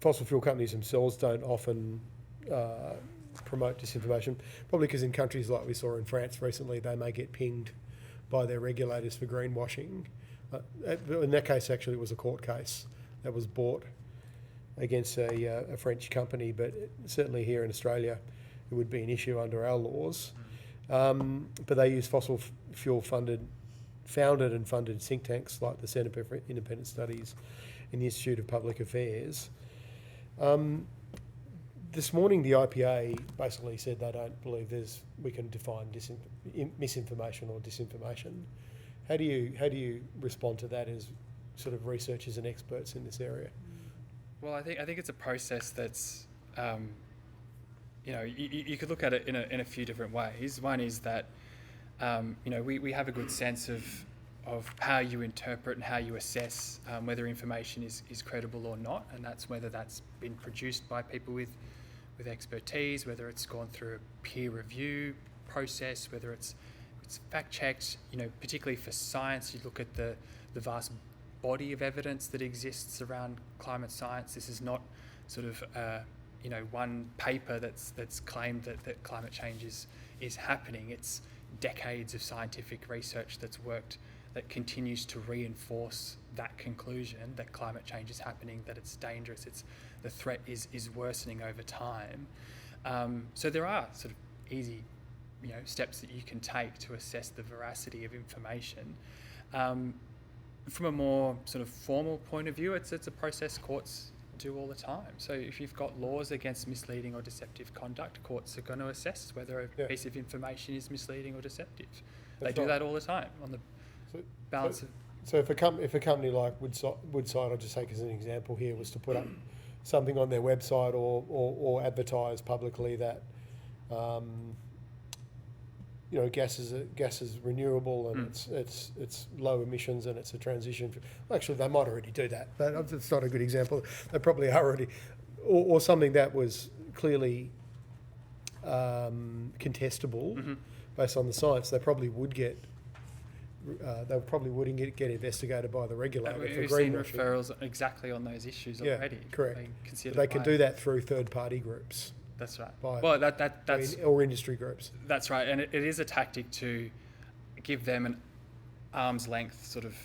fossil fuel companies themselves don't often promote disinformation, probably because in countries like we saw in France recently, they may get pinged by their regulators for greenwashing. In that case, actually, it was a court case that was brought against a French company, but certainly here in Australia, it would be an issue under our laws. But they use fossil fuel founded and funded think tanks like the Centre for Independent Studies and the Institute of Public Affairs. This morning, the IPA basically said they don't believe we can define misinformation or disinformation. How do you respond to that as sort of researchers and experts in this area? Well, I think it's a process that's you could look at it in a few different ways. One is that we have a good sense of how you interpret and how you assess whether information is credible or not, and that's whether that's been produced by people with expertise, whether it's gone through a peer review process, whether it's fact checked. Particularly for science, you look at the vast body of evidence that exists around climate science. This is not sort of one paper that's claimed that climate change is happening. It's decades of scientific research that's worked that continues to reinforce that conclusion that climate change is happening, that it's dangerous, the threat is worsening over time. So there are sort of easy steps that you can take to assess the veracity of information. From a more sort of formal point of view, it's a process courts do all the time. So if you've got laws against misleading or deceptive conduct, courts are going to assess whether a piece of information is misleading or deceptive. They do that all the time on the balance of... So if a company like Woodside, I'll just take as an example here, was to put up something on their website or advertise publicly that gas is renewable and it's low emissions and it's a transition. Well, actually, they might already do that, but it's not a good example. They probably are already, or something that was clearly contestable based on the science. They probably would get. They probably wouldn't get investigated by the regulator for We've seen greenwashing. referrals exactly on those issues already. Correct. They can do that through third-party groups. That's right. Well, that's or industry groups. That's right, and it is a tactic to give them an arm's length sort of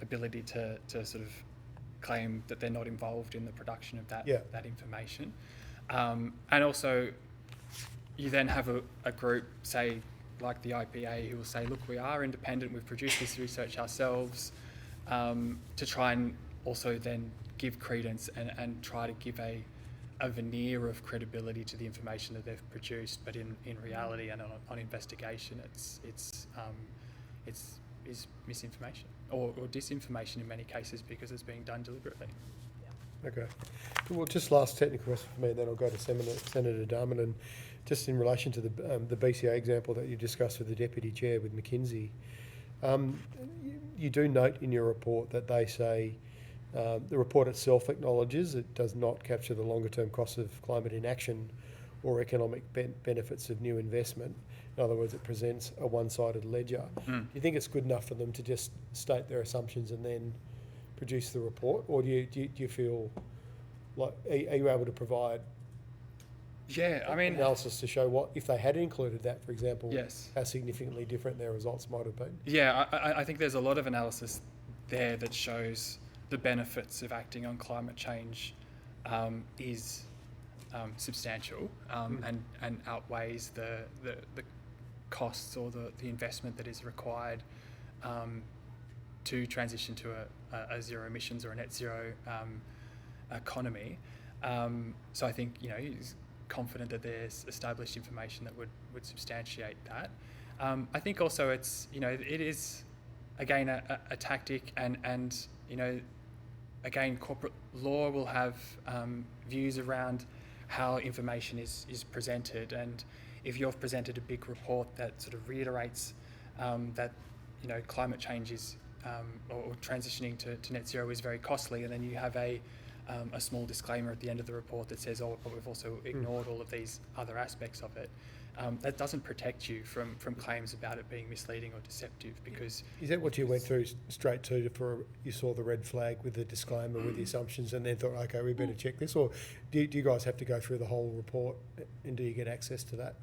ability to sort of claim that they're not involved in the production of that information, and also you then have a group, say like the IPA, who will say, look, we are independent, we've produced this research ourselves, to try and also then give credence and try to give a veneer of credibility to the information that they've produced, but in reality and on investigation, it's misinformation or disinformation in many cases because it's being done deliberately. Okay. Well, just last technical question for me, then I'll go to Senator Darman. And just in relation to the BCA example that you discussed with the Deputy Chair with McKinsey, you do note in your report that they say the report itself acknowledges it does not capture the longer term costs of climate inaction or economic benefits of new investment. In other words, it presents a one-sided ledger. Do you think it's good enough for them to just state their assumptions and then produce the report, or do you feel like are you able to provide analysis to show what if they had included that, for example, Yes. how significantly different their results might have been? Yeah, I think there's a lot of analysis there that shows the benefits of acting on climate change is substantial and outweighs the costs or the investment that is required to transition to a zero emissions or a net zero economy. So I think, he's confident that there's established information that would substantiate that. I think also it's, it is, again, a tactic and again, corporate law will have views around how information is presented, and if you've presented a big report that sort of reiterates that climate change is or transitioning to net zero is very costly, and then you have a small disclaimer at the end of the report that says, but we've also ignored all of these other aspects of it. That doesn't protect you from claims about it being misleading or deceptive, because... Is that what you went through straight to for you saw the red flag with the disclaimer with the assumptions and then thought, okay, we better check this? Or do you guys have to go through the whole report, and do you get access to that?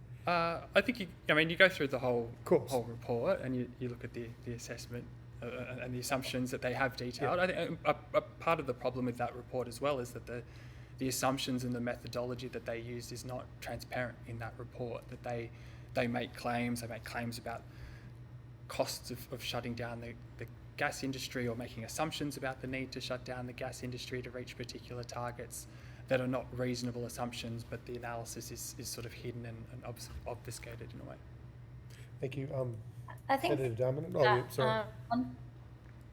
I think you go through the whole report and you look at the assessment and the assumptions that they have detailed. I think a part of the problem with that report as well is that the assumptions and the methodology that they used is not transparent in that report, that they make claims about costs of shutting down the gas industry, or making assumptions about the need to shut down the gas industry to reach particular targets that are not reasonable assumptions, but the analysis is sort of hidden and obfuscated in a way. Thank you. I think Senator Darman.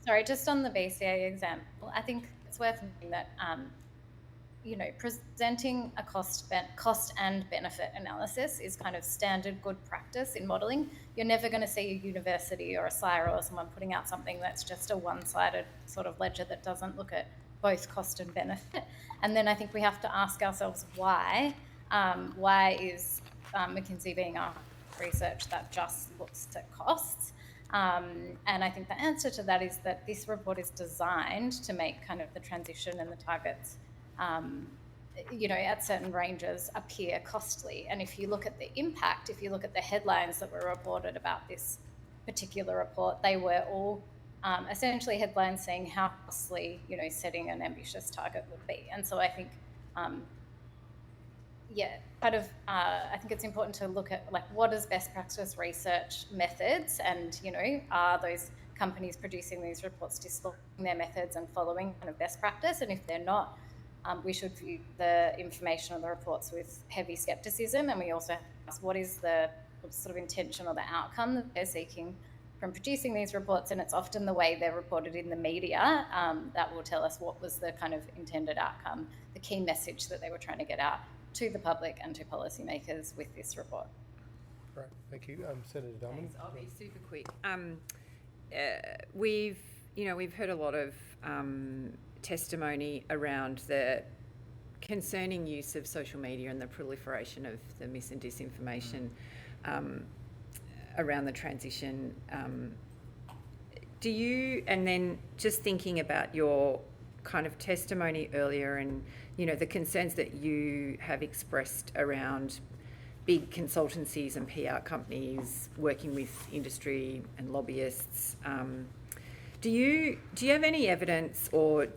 Sorry, just on the BCA example, I think it's worth noting that presenting a cost and benefit analysis is kind of standard good practice in modelling. You're never going to see a university or a CSIRO or someone putting out something that's just a one-sided sort of ledger that doesn't look at both cost and benefit. And then I think we have to ask ourselves why. Why is McKinsey being our research that just looks at costs? And I think the answer to that is that this report is designed to make kind of the transition and the targets at certain ranges appear costly. And if you look at the impact, if you look at the headlines that were reported about this particular report, they were all essentially headlines saying how costly, setting an ambitious target would be. And so I think, I think it's important to look at what is best practice research methods, and, are those companies producing these reports disclosing their methods and following kind of best practice? And if they're not, we should view the information on the reports with heavy skepticism. And we also ask what is the sort of intention or the outcome that they're seeking from producing these reports, and it's often the way they're reported in the media that will tell us what was the kind of intended outcome, the key message that they were trying to get out to the public and to policymakers with this report. Great, thank you. Senator Darman. Thanks. I'll be super quick. We've heard a lot of testimony around the concerning use of social media and the proliferation of the mis and disinformation around the transition. And then just thinking about your kind of testimony earlier and, the concerns that you have expressed around big consultancies and PR companies working with industry and lobbyists, do you have any evidence or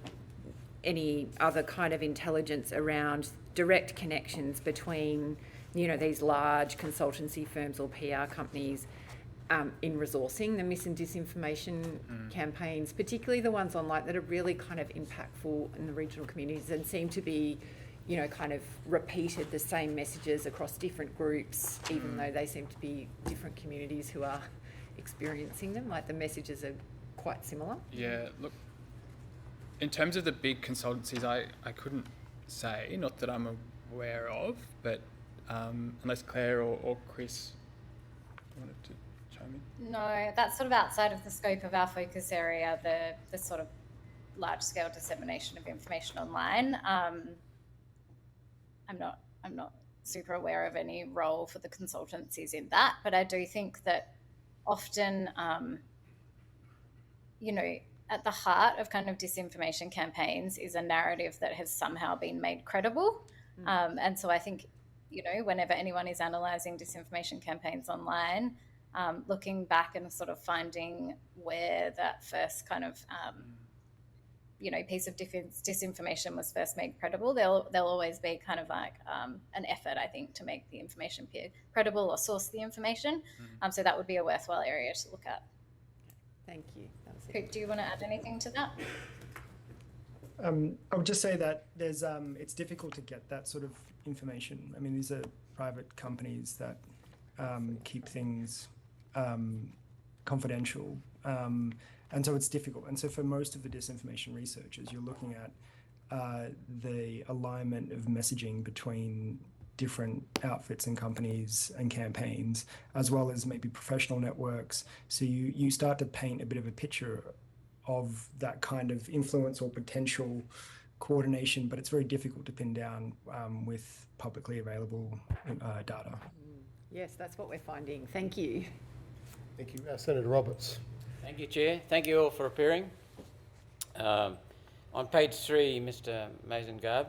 any other kind of intelligence around direct connections between these large consultancy firms or PR companies in resourcing the mis and disinformation campaigns, particularly the ones online that are really kind of impactful in the regional communities and seem to be, kind of repeated the same messages across different groups, even though they seem to be different communities who are experiencing them, like the messages are quite similar? Yeah, look, in terms of the big consultancies, I couldn't say, not that I'm aware of, but unless Claire or Chris wanted to chime in. No, that's sort of outside of the scope of our focus area, the sort of large-scale dissemination of information online. I'm not super aware of any role for the consultancies in that, but I do think that often, you know, at the heart of kind of disinformation campaigns is a narrative that has somehow been made credible. And so I think, you know, whenever anyone is analysing disinformation campaigns online, looking back and sort of finding where that first kind of, you know, piece of disinformation was first made credible, there'll always be kind of like an effort, I think, to make the information credible or source the information. So that would be a worthwhile area to look at. Thank you. That was it. Coop, do you want to add anything to that? I would just say that there's it's difficult to get that sort of information. I mean, these are private companies that keep things confidential, and so it's difficult. And so for most of the disinformation researchers, you're looking at the alignment of messaging between different outfits and companies and campaigns, as well as maybe professional networks. So you start to paint a bit of a picture of that kind of influence or potential coordination, but it's very difficult to pin down with publicly available data. Yes, that's what we're finding. Thank you. Thank you. Senator Roberts. Thank you, Chair. Thank you all for appearing. On page 3, Mr. Mazengab,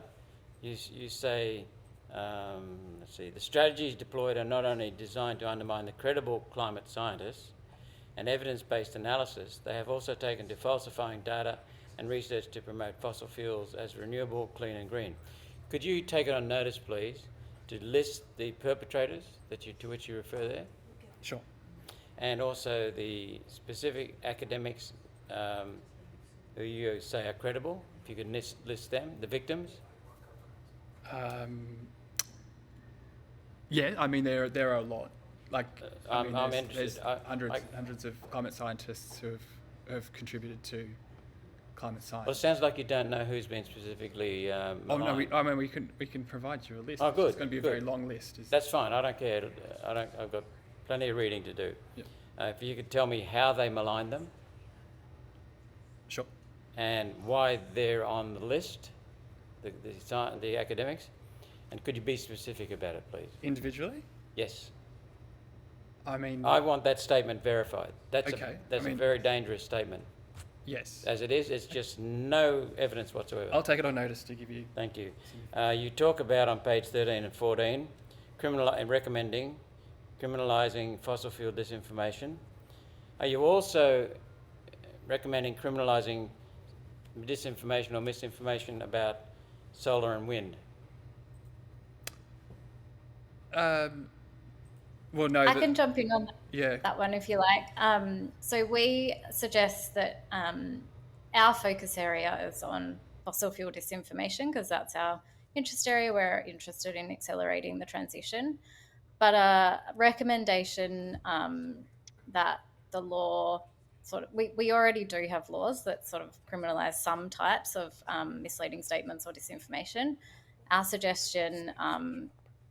you say, let's see, the strategies deployed are not only designed to undermine the credible climate scientists and evidence-based analysis, they have also taken to falsifying data and research to promote fossil fuels as renewable, clean and green. Could you take it on notice, please, to list the perpetrators to which you refer there? Sure. And also the specific academics who you say are credible, if you could list them, the victims? Yeah, I mean, there are a lot. Like, I'm there's interested. hundreds of climate scientists who have contributed to climate science. Well, it sounds like you don't know who's been specifically Oh no, we can provide you a list. Oh, good. It's going to be a very long list. That's fine. I don't care. I've got plenty of reading to do. Yep. If you could tell me how they maligned them. Sure. And why they're on the list, the academics, and could you be specific about it, please? Individually? Yes. I mean, I want that statement verified. That's Okay. a very dangerous statement. yes. As it is, it's just no evidence whatsoever. I'll take it on notice to give you. Thank you. You talk about on page 13 and 14, recommending criminalising fossil fuel disinformation. Are you also recommending criminalising disinformation or misinformation about solar and wind? Well, no. I can jump in on Yeah. that one if you like. So we suggest that our focus area is on fossil fuel disinformation because that's our interest area. We're interested in accelerating the transition. But a recommendation that the law we already do have laws that sort of criminalise some types of misleading statements or disinformation. Our suggestion,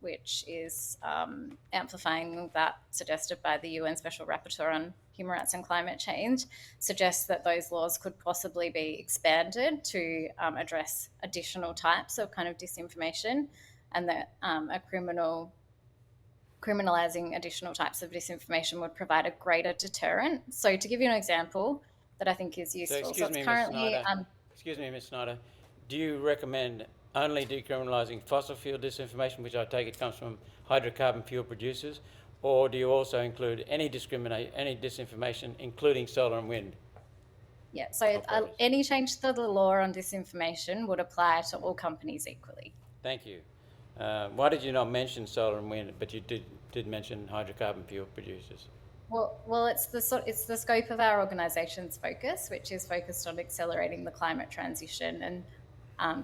which is amplifying that suggested by the UN Special Rapporteur on Human Rights and Climate Change, suggests that those laws could possibly be expanded to address additional types of kind of disinformation, and that criminalising additional types of disinformation would provide a greater deterrent. So to give you an example that I think is useful, Excuse me, Ms. Snyder, do you recommend only decriminalising fossil fuel disinformation, which I take it comes from hydrocarbon fuel producers, or do you also include any disinformation, including solar and wind? Yeah, so any change to the law on disinformation would apply to all companies equally. Thank you. Why did you not mention solar and wind, but you did mention hydrocarbon fuel producers? Well, it's the scope of our organisation's focus, which is focused on accelerating the climate transition and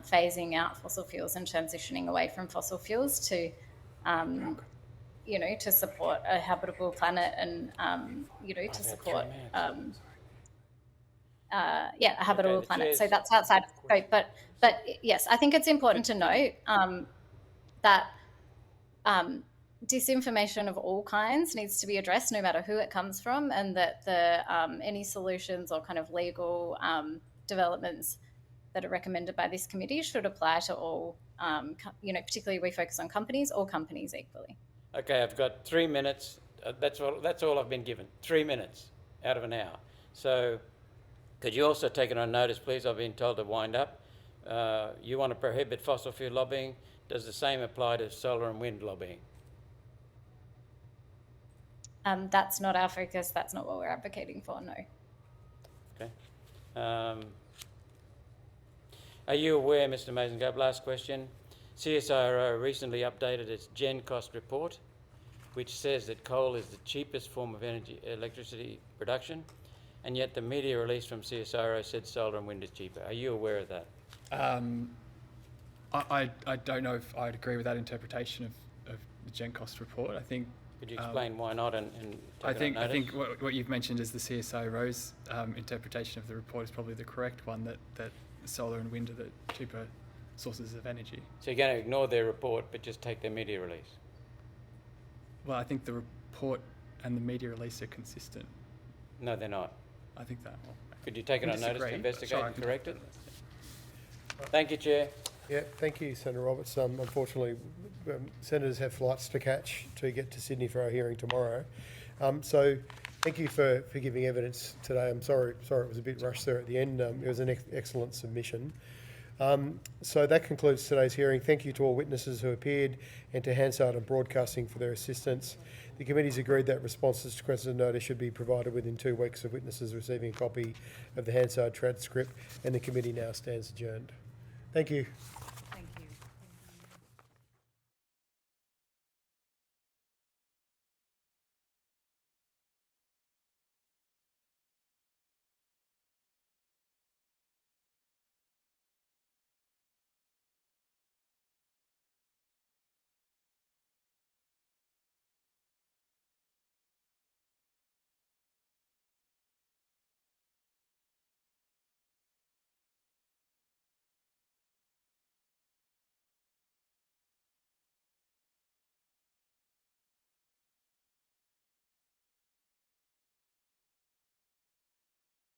phasing out fossil fuels and transitioning away from fossil fuels to, to support a habitable planet and, to support, a habitable planet. So that's outside of scope. But yes, I think it's important to note that disinformation of all kinds needs to be addressed, no matter who it comes from, and that any solutions or kind of legal developments that are recommended by this committee should apply to all, particularly we focus on companies, all companies equally. Okay, I've got 3 minutes. That's all I've been given. 3 minutes out of an hour. So could you also take it on notice, please? I've been told to wind up. You want to prohibit fossil fuel lobbying. Does the same apply to solar and wind lobbying? That's not our focus. That's not what we're advocating for, no. Okay. Are you aware, Mr. Mazengub, last question, CSIRO recently updated its Gen Cost report, which says that coal is the cheapest form of electricity production, and yet the media release from CSIRO said solar and wind is cheaper. Are you aware of that? I don't know if I'd agree with that interpretation of the Gen Cost report. I think. Could you explain why not? And I think what you've mentioned as the CSIRO's interpretation of the report is probably the correct one, that solar and wind are the cheaper sources of energy. So you're going to ignore their report but just take their media release? Well, I think the report and the media release are consistent. No, they're not. I think that. Well, could you take it on notice to investigate and correct it? Yeah. Thank you, Chair. Yeah, thank you, Senator Roberts. Unfortunately, senators have flights to catch to get to Sydney for our hearing tomorrow. So thank you for giving evidence today. I'm sorry it was a bit rushed there at the end. It was an excellent submission. So that concludes today's hearing. Thank you to all witnesses who appeared and to Hansard and Broadcasting for their assistance. The committee's agreed that responses to questions and notice should be provided within 2 weeks of witnesses receiving a copy of the Hansard transcript, and the committee now stands adjourned. Thank you.